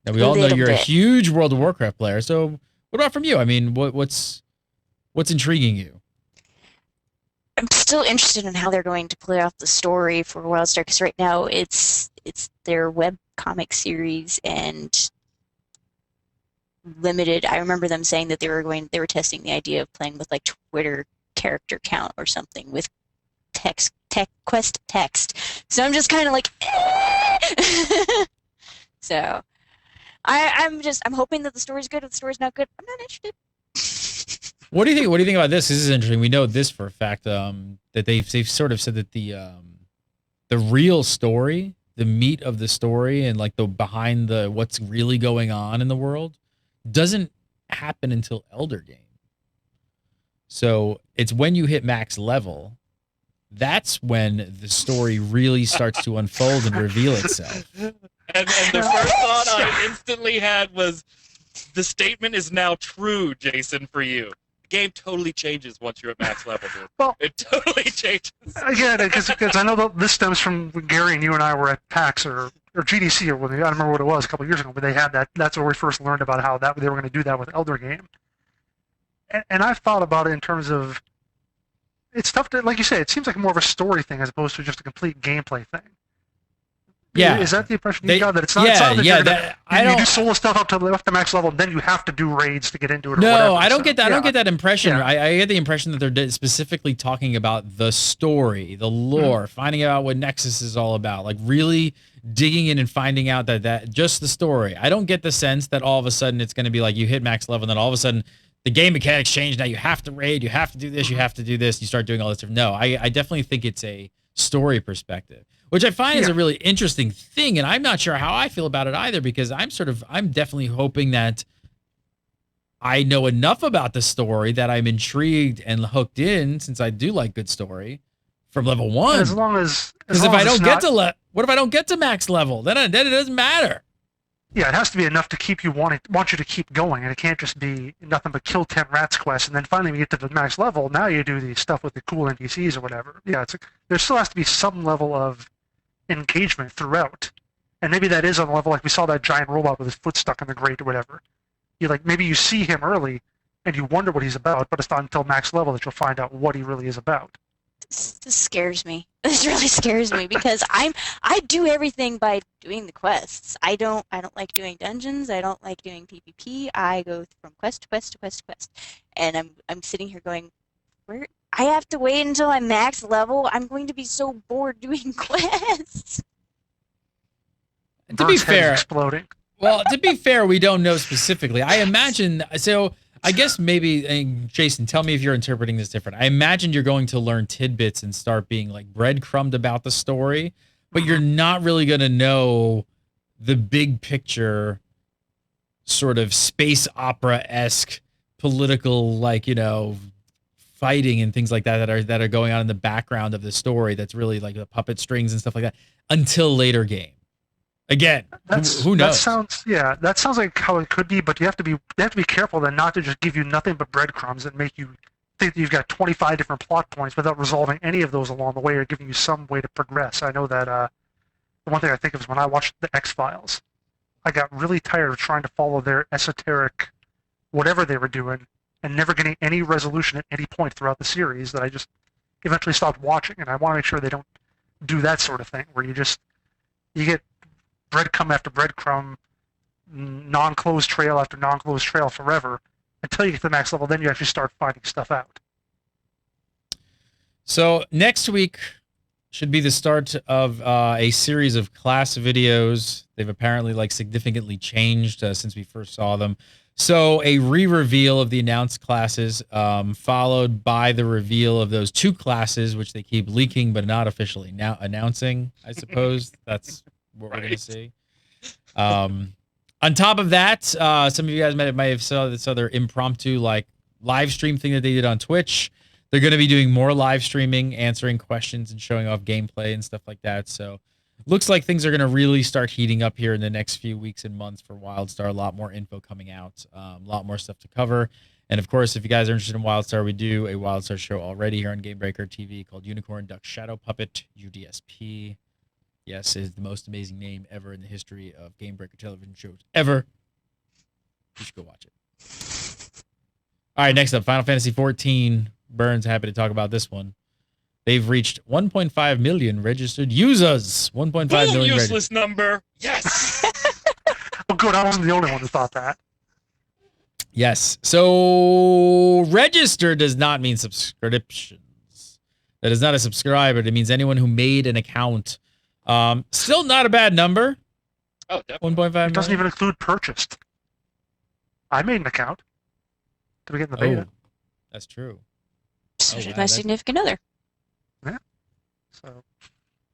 Now we all know you're a huge World of Warcraft player. So what about from you? I mean, what's intriguing you? I'm still interested in how they're going to play off the story for WildStar, because right now it's their web comic series and limited. I remember them saying that they were testing the idea of playing with like Twitter character count or something with quest text. So I'm just kind of like, so I'm hoping that the story's good. If the story's not good, I'm not interested. What do you think? What do you think about this? This is interesting. We know this for a fact. That they've sort of said that the real story, the meat of the story, and like the behind the what's really going on in the world, doesn't happen until Elder Game. So it's when you hit max level, that's when the story really starts to unfold and reveal itself. And the first thought I instantly had was, The statement is now true, Jason, for you. The game totally changes once you're at max level, dude. Well, it totally changes. Again, because I know that this stems from when Gary and you and I were at PAX or GDC or when I don't remember what it was a couple of years ago, but they had that. That's where we first learned about how that they were going to do that with Elder Game. And I've thought about it in terms of it's tough to, like you say, it seems like more of a story thing as opposed to just a complete gameplay thing. Yeah. Is that the impression you got? That it's not, it's not that yeah. you're gonna, That, I you don't do solo stuff up to the max level, and then you have to do raids to get into it. Or No, whatever. I don't get that. I don't get that impression. Yeah. I get the impression that they're specifically talking about the story, the lore, finding out what Nexus is all about, like really digging in and finding out that just the story. I don't get the sense that all of a sudden it's going to be like you hit max level, and then all of a sudden the game mechanics change. Now you have to raid, you have to do this, you have to do this. You start doing all this stuff. No, I definitely think it's a story perspective, which I find is a really interesting thing, and I'm not sure how I feel about it either, because I'm definitely hoping that I know enough about the story that I'm intrigued and hooked in, since I do like good story from level 1. As long as because if I don't get to what if I don't get to max level? Then it doesn't matter. Yeah, it has to be enough to keep you want you to keep going, and it can't just be nothing but kill 10 rats quest, and then finally when you get to the max level, now you do the stuff with the cool NPCs or whatever. Yeah, there still has to be some level of engagement throughout, and maybe that is on the level like we saw that giant robot with his foot stuck in the grate or whatever. You maybe you see him early, and you wonder what he's about, but it's not until max level that you'll find out what he really is about. This scares me. This really scares me because I do everything by doing the quests. I don't like doing dungeons. I don't like doing PvP. I go from quest to quest to quest to quest, and I'm sitting here going, where I have to wait until I'm max level. I'm going to be so bored doing quests. To be fair, exploding. Well, to be fair, we don't know specifically. I imagine so. I guess maybe, Jason, tell me if you're interpreting this different. I imagine you're going to learn tidbits and start being like breadcrumbed about the story, but you're not really going to know the big picture, sort of space opera-esque political, fighting and things like that are going on in the background of the story. That's really like the puppet strings and stuff like that until later game. Again, who knows? That sounds like how it could be, but you have to be careful then not to just give you nothing but breadcrumbs and make you think that you've got 25 different plot points without resolving any of those along the way or giving you some way to progress. I know that the one thing I think of is when I watched the X-Files, I got really tired of trying to follow their esoteric whatever they were doing and never getting any resolution at any point throughout the series that I just eventually stopped watching. And I want to make sure they don't do that sort of thing where you get breadcrumb after breadcrumb, non-closed trail after non-closed trail forever until you get to the max level. Then you actually start finding stuff out. So next week should be the start of a series of class videos. They've apparently significantly changed since we first saw them. So a re-reveal of the announced classes, followed by the reveal of those 2 classes, which they keep leaking but not officially now announcing, I suppose. That's what we're going to see. On top of that, some of you guys might have saw this other impromptu live stream thing that they did on Twitch. They're going to be doing more live streaming, answering questions and showing off gameplay and stuff like that. So looks like things are going to really start heating up here in the next few weeks and months for WildStar. A lot more info coming out, a lot more stuff to cover. And of course, if you guys are interested in WildStar, we do a WildStar show already here on Gamebreaker TV called Unicorn Duck Shadow Puppet, UDSP. Yes, it is the most amazing name ever in the history of Game Breaker television shows ever. You should go watch it. All right, next up, Final Fantasy XIV. Burns, happy to talk about this one. They've reached 1.5 million registered users. 1.5 million useless number. Yes. Well, good. I wasn't the only one who thought that. Yes. So register does not mean subscriptions. That is not a subscriber. It means anyone who made an account. Still not a bad number. Oh, definitely. 1.5 million. It doesn't even include purchased. I made an account to begin the beta. Oh, that's true. So did my significant other. Yeah. So.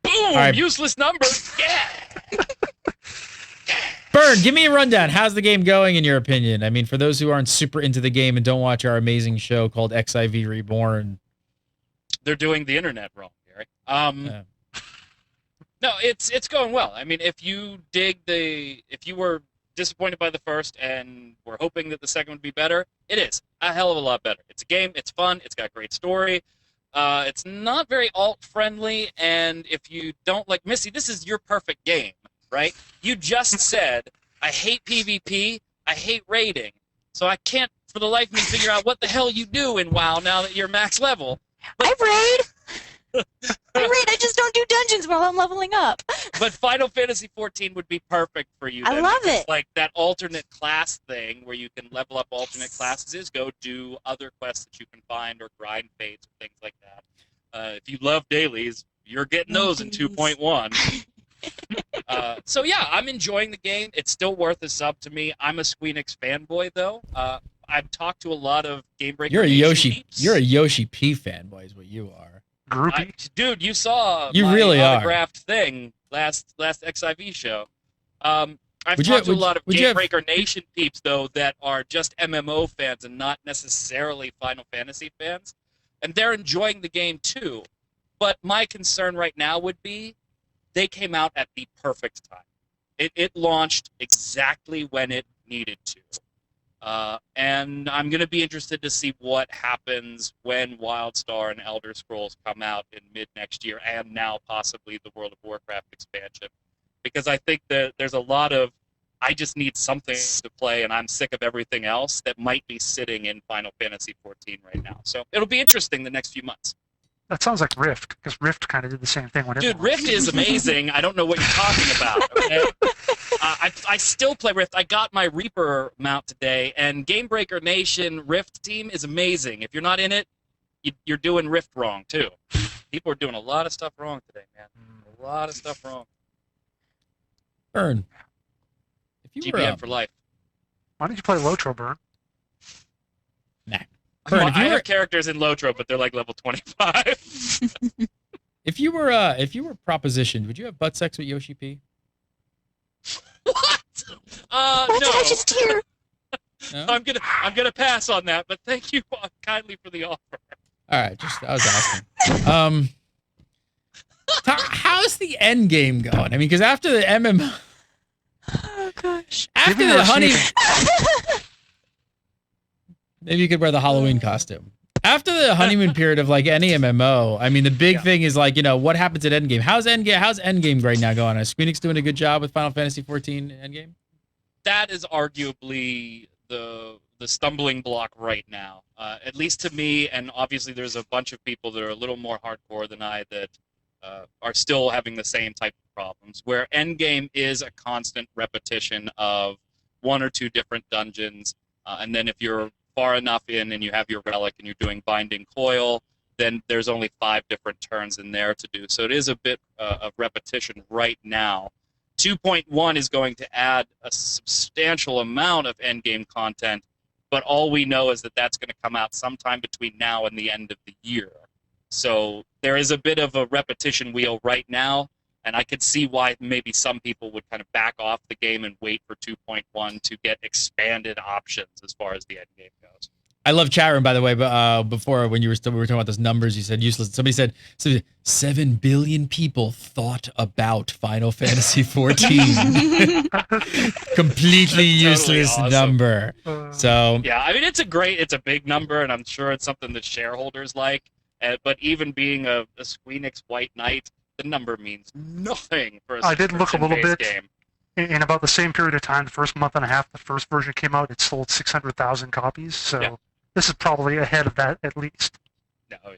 Boom! Right. Useless number. Yeah. Burn, give me a rundown. How's the game going in your opinion? I mean, for those who aren't super into the game and don't watch our amazing show called XIV Reborn. They're doing the internet wrong, Gary. No, it's going well. I mean, if you were disappointed by the first and were hoping that the second would be better. It is a hell of a lot better. It's a game. It's fun. It's got great story. It's not very alt-friendly, and if you don't like Missy, this is your perfect game, right? You just said, I hate PvP, I hate raiding, so I can't for the life of me figure out what the hell you do in WoW now that you're max level. But, I raid! I just don't do dungeons while I'm leveling up. But Final Fantasy XIV would be perfect for you. I love it. Like that alternate class thing where you can level up alternate classes go do other quests that you can find or grind fates or things like that. If you love dailies, you're getting those in 2.1. So yeah, I'm enjoying the game. It's still worth a sub to me. I'm a Squeenix fanboy though. I've talked to a lot of Game Breaker. You're a Nation Yoshi. peeps. You're a Yoshi P fanboy, is what you are. Dude, you saw You my really are. autographed thing last XIV show. I've talked to a lot of Game Breaker Nation peeps though that are just MMO fans and not necessarily Final Fantasy fans, and they're enjoying the game too. But my concern right now would be they came out at the perfect time. It launched exactly when it needed to. And I'm going to be interested to see what happens when WildStar and Elder Scrolls come out in mid-next year, and now possibly the World of Warcraft expansion. Because I think that there's a lot of, I just need something to play, and I'm sick of everything else that might be sitting in Final Fantasy XIV right now. So it'll be interesting the next few months. That sounds like Rift, because Rift kind of did the same thing when it Dude, launched. Rift is amazing. I don't know what you're talking about. Okay? I still play Rift. I got my Reaper mount today, and Game Breaker Nation Rift team is amazing. If you're not in it, you're doing Rift wrong, too. People are doing a lot of stuff wrong today, man. A lot of stuff wrong. Burn. If you were GBM for life. Why don't you play Lotro, Burn? Nah. Well, Burn, I have characters in Lotro, but they're like level 25. if you were propositioned, would you have butt sex with Yoshi P? What? What No. did I just hear? No? I'm gonna pass on that, but thank you kindly for the offer. All right, I was asking. How's the end game going? I mean, because after the MMO, Oh gosh. after the honey, maybe you could wear the Halloween costume. After the honeymoon period of like any MMO, I mean, the big thing is like, what happens at Endgame? How's Endgame right now going? Is Squeenix doing a good job with Final Fantasy XIV Endgame? That is arguably the stumbling block right now, at least to me. And obviously, there's a bunch of people that are a little more hardcore than I that are still having the same type of problems. Where Endgame is a constant repetition of one or two different dungeons, and then if you're far enough in and you have your relic and you're doing binding coil, then there's only 5 different turns in there to do. So it is a bit of repetition right now. 2.1 is going to add a substantial amount of endgame content, but all we know is that that's going to come out sometime between now and the end of the year. So there is a bit of a repetition wheel right now, and I could see why maybe some people would kind of back off the game and wait for 2.1 to get expanded options as far as the end game goes. I love chat room, by the way. But before, when we were talking about those numbers, you said useless. Somebody said 7 billion people thought about Final Fantasy XIV. Completely useless awesome number. So yeah, I mean it's a big number, and I'm sure it's something that shareholders like. But even being a Squeenix White Knight, the number means nothing for a I did look a little bit. game. In about the same period of time, the first month and a half the first version came out, it sold 600,000 copies. So this is probably ahead of that at least. No, yeah.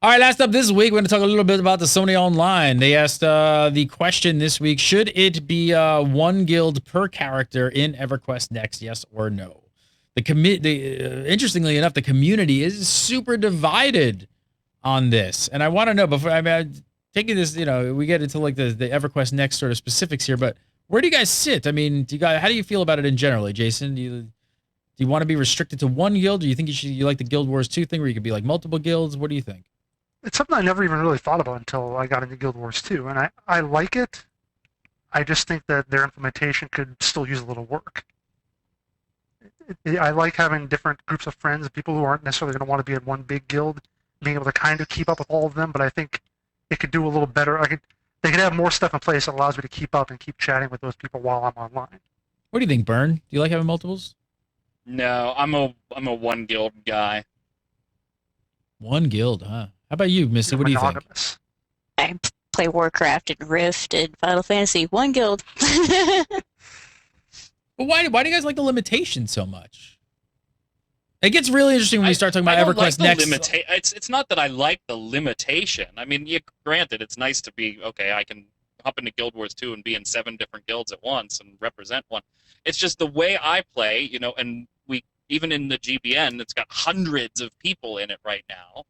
all right, last up this week, we're going to talk a little bit about the Sony Online. They asked the question this week, should it be 1 guild per character in EverQuest Next, yes or no? Interestingly enough, the community is super divided on this. And I want to know, taking this, we get into like the EverQuest Next sort of specifics here, but where do you guys sit? I mean, how do you feel about it in general, Jason? Do you want to be restricted to 1 guild? Do you think you like the Guild Wars 2 thing where you could be like multiple guilds? What do you think? It's something I never even really thought about until I got into Guild Wars 2, and I like it. I just think that their implementation could still use a little work. I like having different groups of friends, people who aren't necessarily going to want to be in one big guild, being able to kind of keep up with all of them, but I think it could do a little better. They could have more stuff in place that allows me to keep up and keep chatting with those people while I'm online. What do you think, Burn? Do you like having multiples? No, I'm a one guild guy. One guild, huh? How about you, Missy? You're What do you think? monogamous. I play Warcraft and Rift and Final Fantasy. One guild. But why do you guys like the limitation so much? It gets really interesting when we start talking about I don't EverQuest like the Next. It's not that I like the limitation. I mean, granted, it's nice to be okay. I can hop into Guild Wars 2 and be in 7 different guilds at once and represent one. It's just the way I play, you know. And we even in the GBN, it's got hundreds of people in it right now.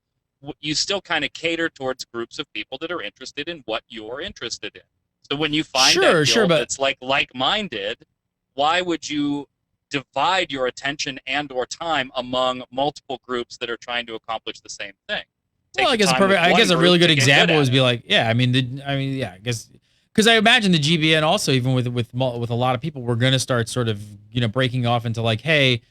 You still kind of cater towards groups of people that are interested in what you're interested in. So when you find that guild that's like-minded, why would you divide your attention and or time among multiple groups that are trying to accomplish the same thing? Well, I guess a really good example is be like, yeah, I guess because I imagine the GBN also, even with a lot of people, we're gonna start sort of, you know, breaking off into like, hey,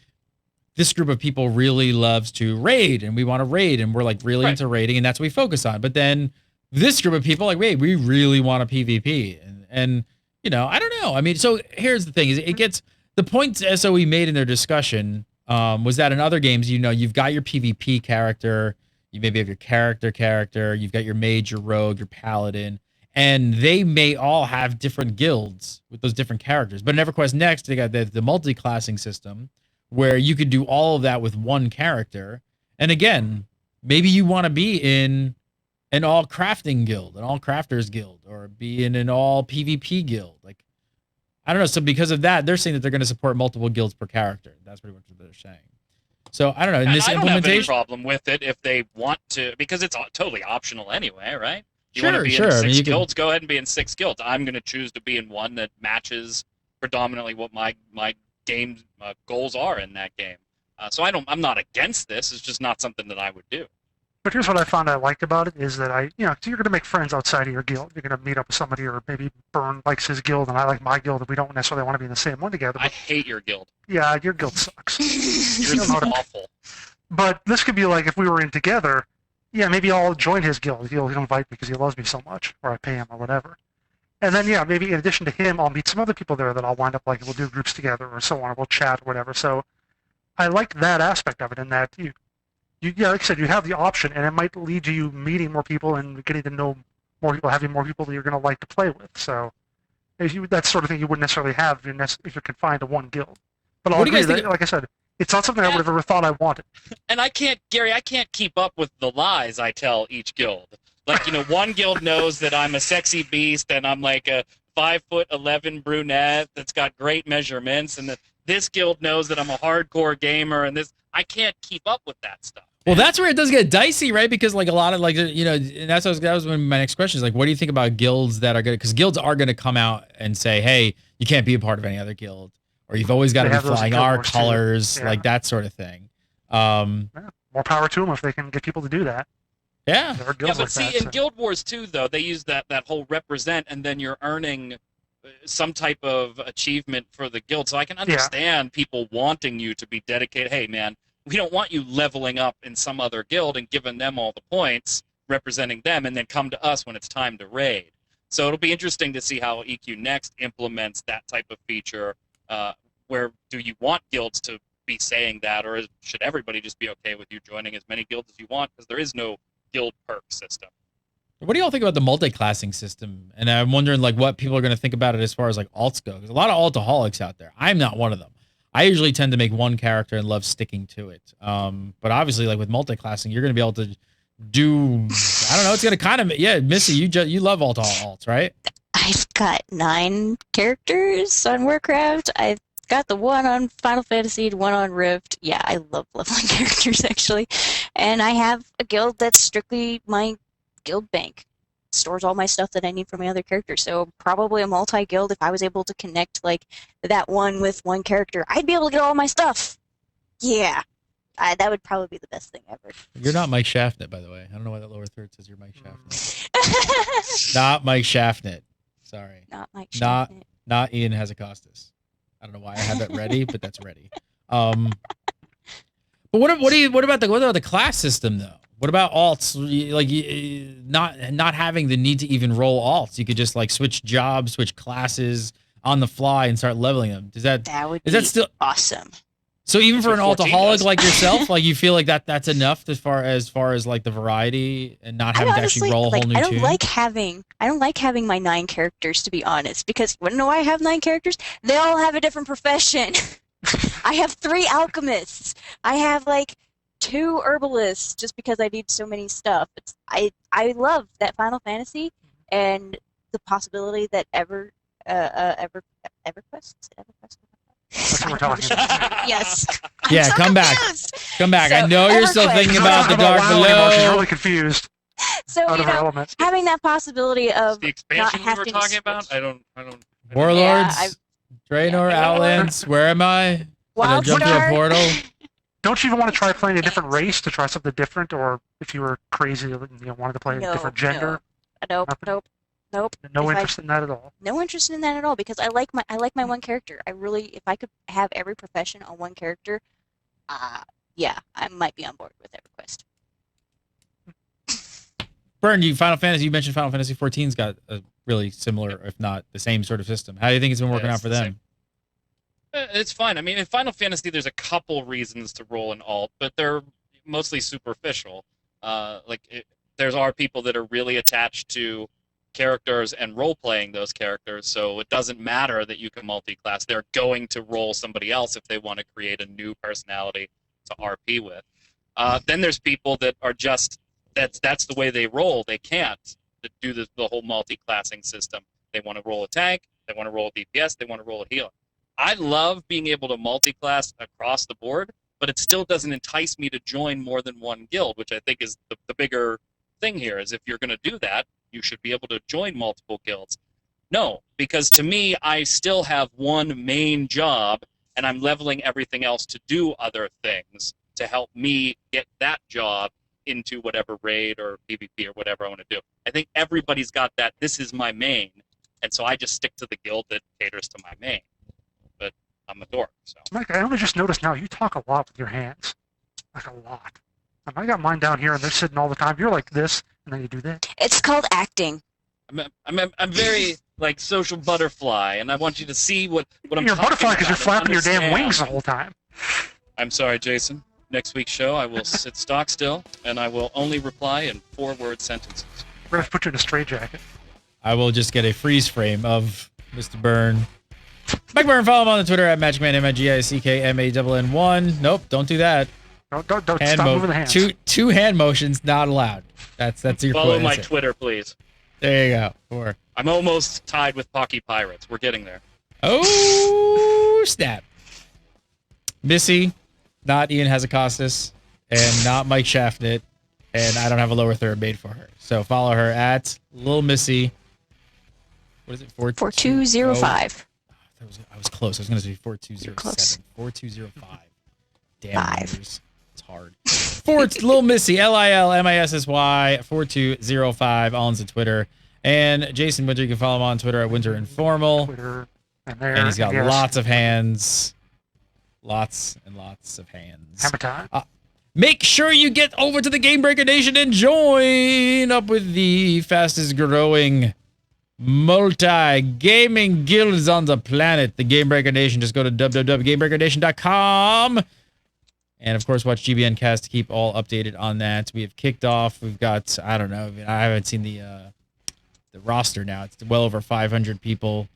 this group of people really loves to raid and we want to raid and we're like really into raiding and that's what we focus on. But then this group of people like, wait, we really want a PvP and you know, I don't know. I mean, so here's the thing: is it gets the point SOE made in their discussion was that in other games, you know, you've got your PvP character, you maybe have your character, you've got your mage, your rogue, your paladin, and they may all have different guilds with those different characters. But in EverQuest Next, they got the multi-classing system where you could do all of that with one character. And again, maybe you want to be in an all crafting guild, an all crafters guild, or be in an all PvP guild. Like, I don't know. So because of that, they're saying that they're going to support multiple guilds per character. That's pretty much what they're saying. So I don't know. In this I don't implementation, have any problem with it if they want to, because it's totally optional anyway, right? You want to be sure. in I mean, 6 guilds, go ahead and be in 6 guilds. I'm going to choose to be in one that matches predominantly what my game goals are in that game. So I'm not against this. It's just not something that I would do. But here's what I found I liked about it is that you're going to make friends outside of your guild. You're going to meet up with somebody, or maybe Burn likes his guild and I like my guild, and we don't necessarily want to be in the same one together. I hate your guild. Yeah, your guild sucks. Yours is awful. But this could be like if we were in together, yeah, maybe I'll join his guild. He'll invite me because he loves me so much, or I pay him or whatever. And then, yeah, maybe in addition to him, I'll meet some other people there that I'll wind up like, we'll do groups together or so on, or we'll chat or whatever. So I like that aspect of it, in that you like I said, you have the option, and it might lead to you meeting more people and getting to know more people, having more people that you're going to like to play with. So that sort of thing you wouldn't necessarily have if you're confined to one guild. But I'll agree that, like I said, it's not something I would have ever thought I wanted. And I can't keep up with the lies I tell each guild. Like, you know, one guild knows that I'm a sexy beast and I'm like a 5'11" brunette that's got great measurements, and this guild knows that I'm a hardcore gamer, and I can't keep up with that stuff. Well, that's where it does get dicey, right? Because like a lot of like, you know, and that was one of my next question is like, what do you think about guilds that are good? Because guilds are going to come out and say, hey, you can't be a part of any other guild, or you've always got to be flying our colors, like that sort of thing. More power to them if they can get people to do that. Yeah. But see, in Guild Wars 2, though, they use that whole represent, and then you're earning some type of achievement for the guild. So I can understand people wanting you to be dedicated. Hey, man, we don't want you leveling up in some other guild and giving them all the points, representing them, and then come to us when it's time to raid. So it'll be interesting to see how EQ Next implements that type of feature. Where do you want guilds to be saying that, or should everybody just be okay with you joining as many guilds as you want? Because there is no guild perk system. What do y'all think about the multi-classing system? And I'm wondering like what people are going to think about it as far as like alts go. There's a lot of altaholics out there. I'm not one of them. I usually tend to make one character and love sticking to it. But obviously like with multi-classing, you're going to be able to do, I don't know, it's going to kind of, Missy, you love alts, right? I've got 9 characters on Warcraft. I've got the one on Final Fantasy, the one on Rift. Yeah, I love leveling characters, actually. And I have a guild that's strictly my guild bank. It stores all my stuff that I need for my other characters. So probably a multi-guild, if I was able to connect like that one with one character, I'd be able to get all my stuff. Yeah. That would probably be the best thing ever. You're not Mike Shaftnet, by the way. I don't know why that lower third says you're Mike Shaftnet. Not Mike Shaftnet. Sorry. Not Mike Shaftnet. Not Ian Hazakostas. I don't know why I have that ready, but that's ready. But what about the class system though? What about alts? Like not having the need to even roll alts. You could just like switch jobs, switch classes. on the fly and start leveling them. Is that would is be that still awesome. so? Even for an That's what 14 alcoholic does. like yourself, like you feel like that's enough as far as like the variety and not having to actually roll a whole new I don't tune. I don't like having my 9 characters, to be honest, because you wanna know why I have 9 characters? They all have a different profession. I have 3 alchemists. I have like 2 herbalists, just because I need so many stuff. I love that Final Fantasy and the possibility that EverQuest. That's what we're talking about. Yes. Yeah, I'm so come back. confused. Come back. So, I know you're still EverQuest. thinking She's about the talking dark WoW anymore. She's below. really confused. So, Out you of her know, element. having that possibility of The not expansion we were having talking to about. switch. I don't. Warlords, Yeah, Draenor, yeah. Outlands. Where am I? Did I jump to a WildStar. portal? Don't you even want to try playing a different race to try something different, or if you were crazy, wanted to play a different gender? Nope. No interest in that at all. No interest in that at all, because I like my one character. I really, if I could have every profession on one character, yeah, I might be on board with EverQuest. Burn, you mentioned Final Fantasy XIV's got a really similar, if not the same sort of system. How do you think it's been working Yeah, out it's for the them? It's fine. I mean, in Final Fantasy, there's a couple reasons to roll an alt, but they're mostly superficial. There's are people that are really attached to characters and role-playing those characters, so it doesn't matter that you can multi-class. They're going to roll somebody else if they want to create a new personality to RP with. Then there's people that are just that's the way they roll. They can't do the whole multi-classing system. They want to roll a tank, they want to roll a DPS, they want to roll a healer. I love being able to multi-class across the board, but it still doesn't entice me to join more than one guild, which I think is the bigger thing here, is if you're going to do that, you should be able to join multiple guilds. No, because to me, I still have one main job, and I'm leveling everything else to do other things to help me get that job into whatever raid or PvP or whatever I want to do. I think everybody's got that, this is my main, and so I just stick to the guild that caters to my main. But I'm a dork, so. Mike, I only just noticed now you talk a lot with your hands. Like a lot. And I got mine down here, and they're sitting all the time. You're like this, and then you do that. It's called acting. I'm very like social butterfly, and I want you to see what I'm You're a talking butterfly because you're about and flapping your damn understand. wings the whole time. I'm sorry, Jason. Next week's show, I will sit stock still, and I will only reply in 4-word sentences. We're going to put you in a straitjacket. I will just get a freeze frame of Mr. Burn. Mike Burn, follow him on the Twitter at MagicMan, MIGICKMANN1. Nope, don't do that. Don't Hand stop moving the hands. Two hand motions not allowed. That's your Follow quote, my that's it. Twitter, please. There you go. 4. I'm almost tied with Pocky Pirates. We're getting there. Oh, snap. Missy, not Ian Hazakostas, and not Mike Shaftnit, and I don't have a lower third made for her. So follow her at Lil Missy. What is it? 4205. I was close. I was going to say 4207. Close. 4205. Damn 5. numbers. It's hard. Lil Missy, LILMISSY 4205 on the Twitter. And Jason Winter, you can follow him on Twitter at Winter Informal. Twitter, and there. And he's got yes. lots of hands. Lots and lots of hands. Hammer time. Make sure you get over to the Game Breaker Nation and join up with the fastest growing multi-gaming guilds on the planet. The Game Breaker Nation. Just go to www.gamebreakernation.com. And of course, watch GBN Cast to keep all updated on that. We have kicked off. We've got, I don't know, I haven't seen the roster now. It's well over 500 people.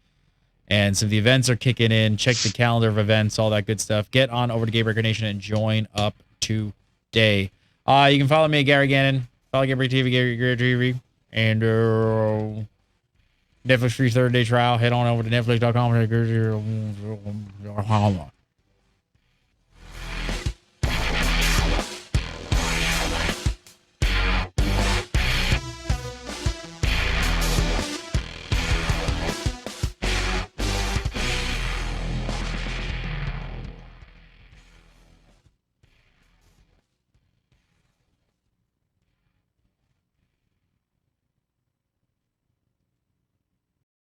And so the events are kicking in. Check the calendar of events, all that good stuff. Get on over to Game Breaker Nation and join up today. You can follow me at Gary Gannon. Follow Game Breaker TV, Gary TV. And Netflix free 30-day trial. Head on over to netflix.com.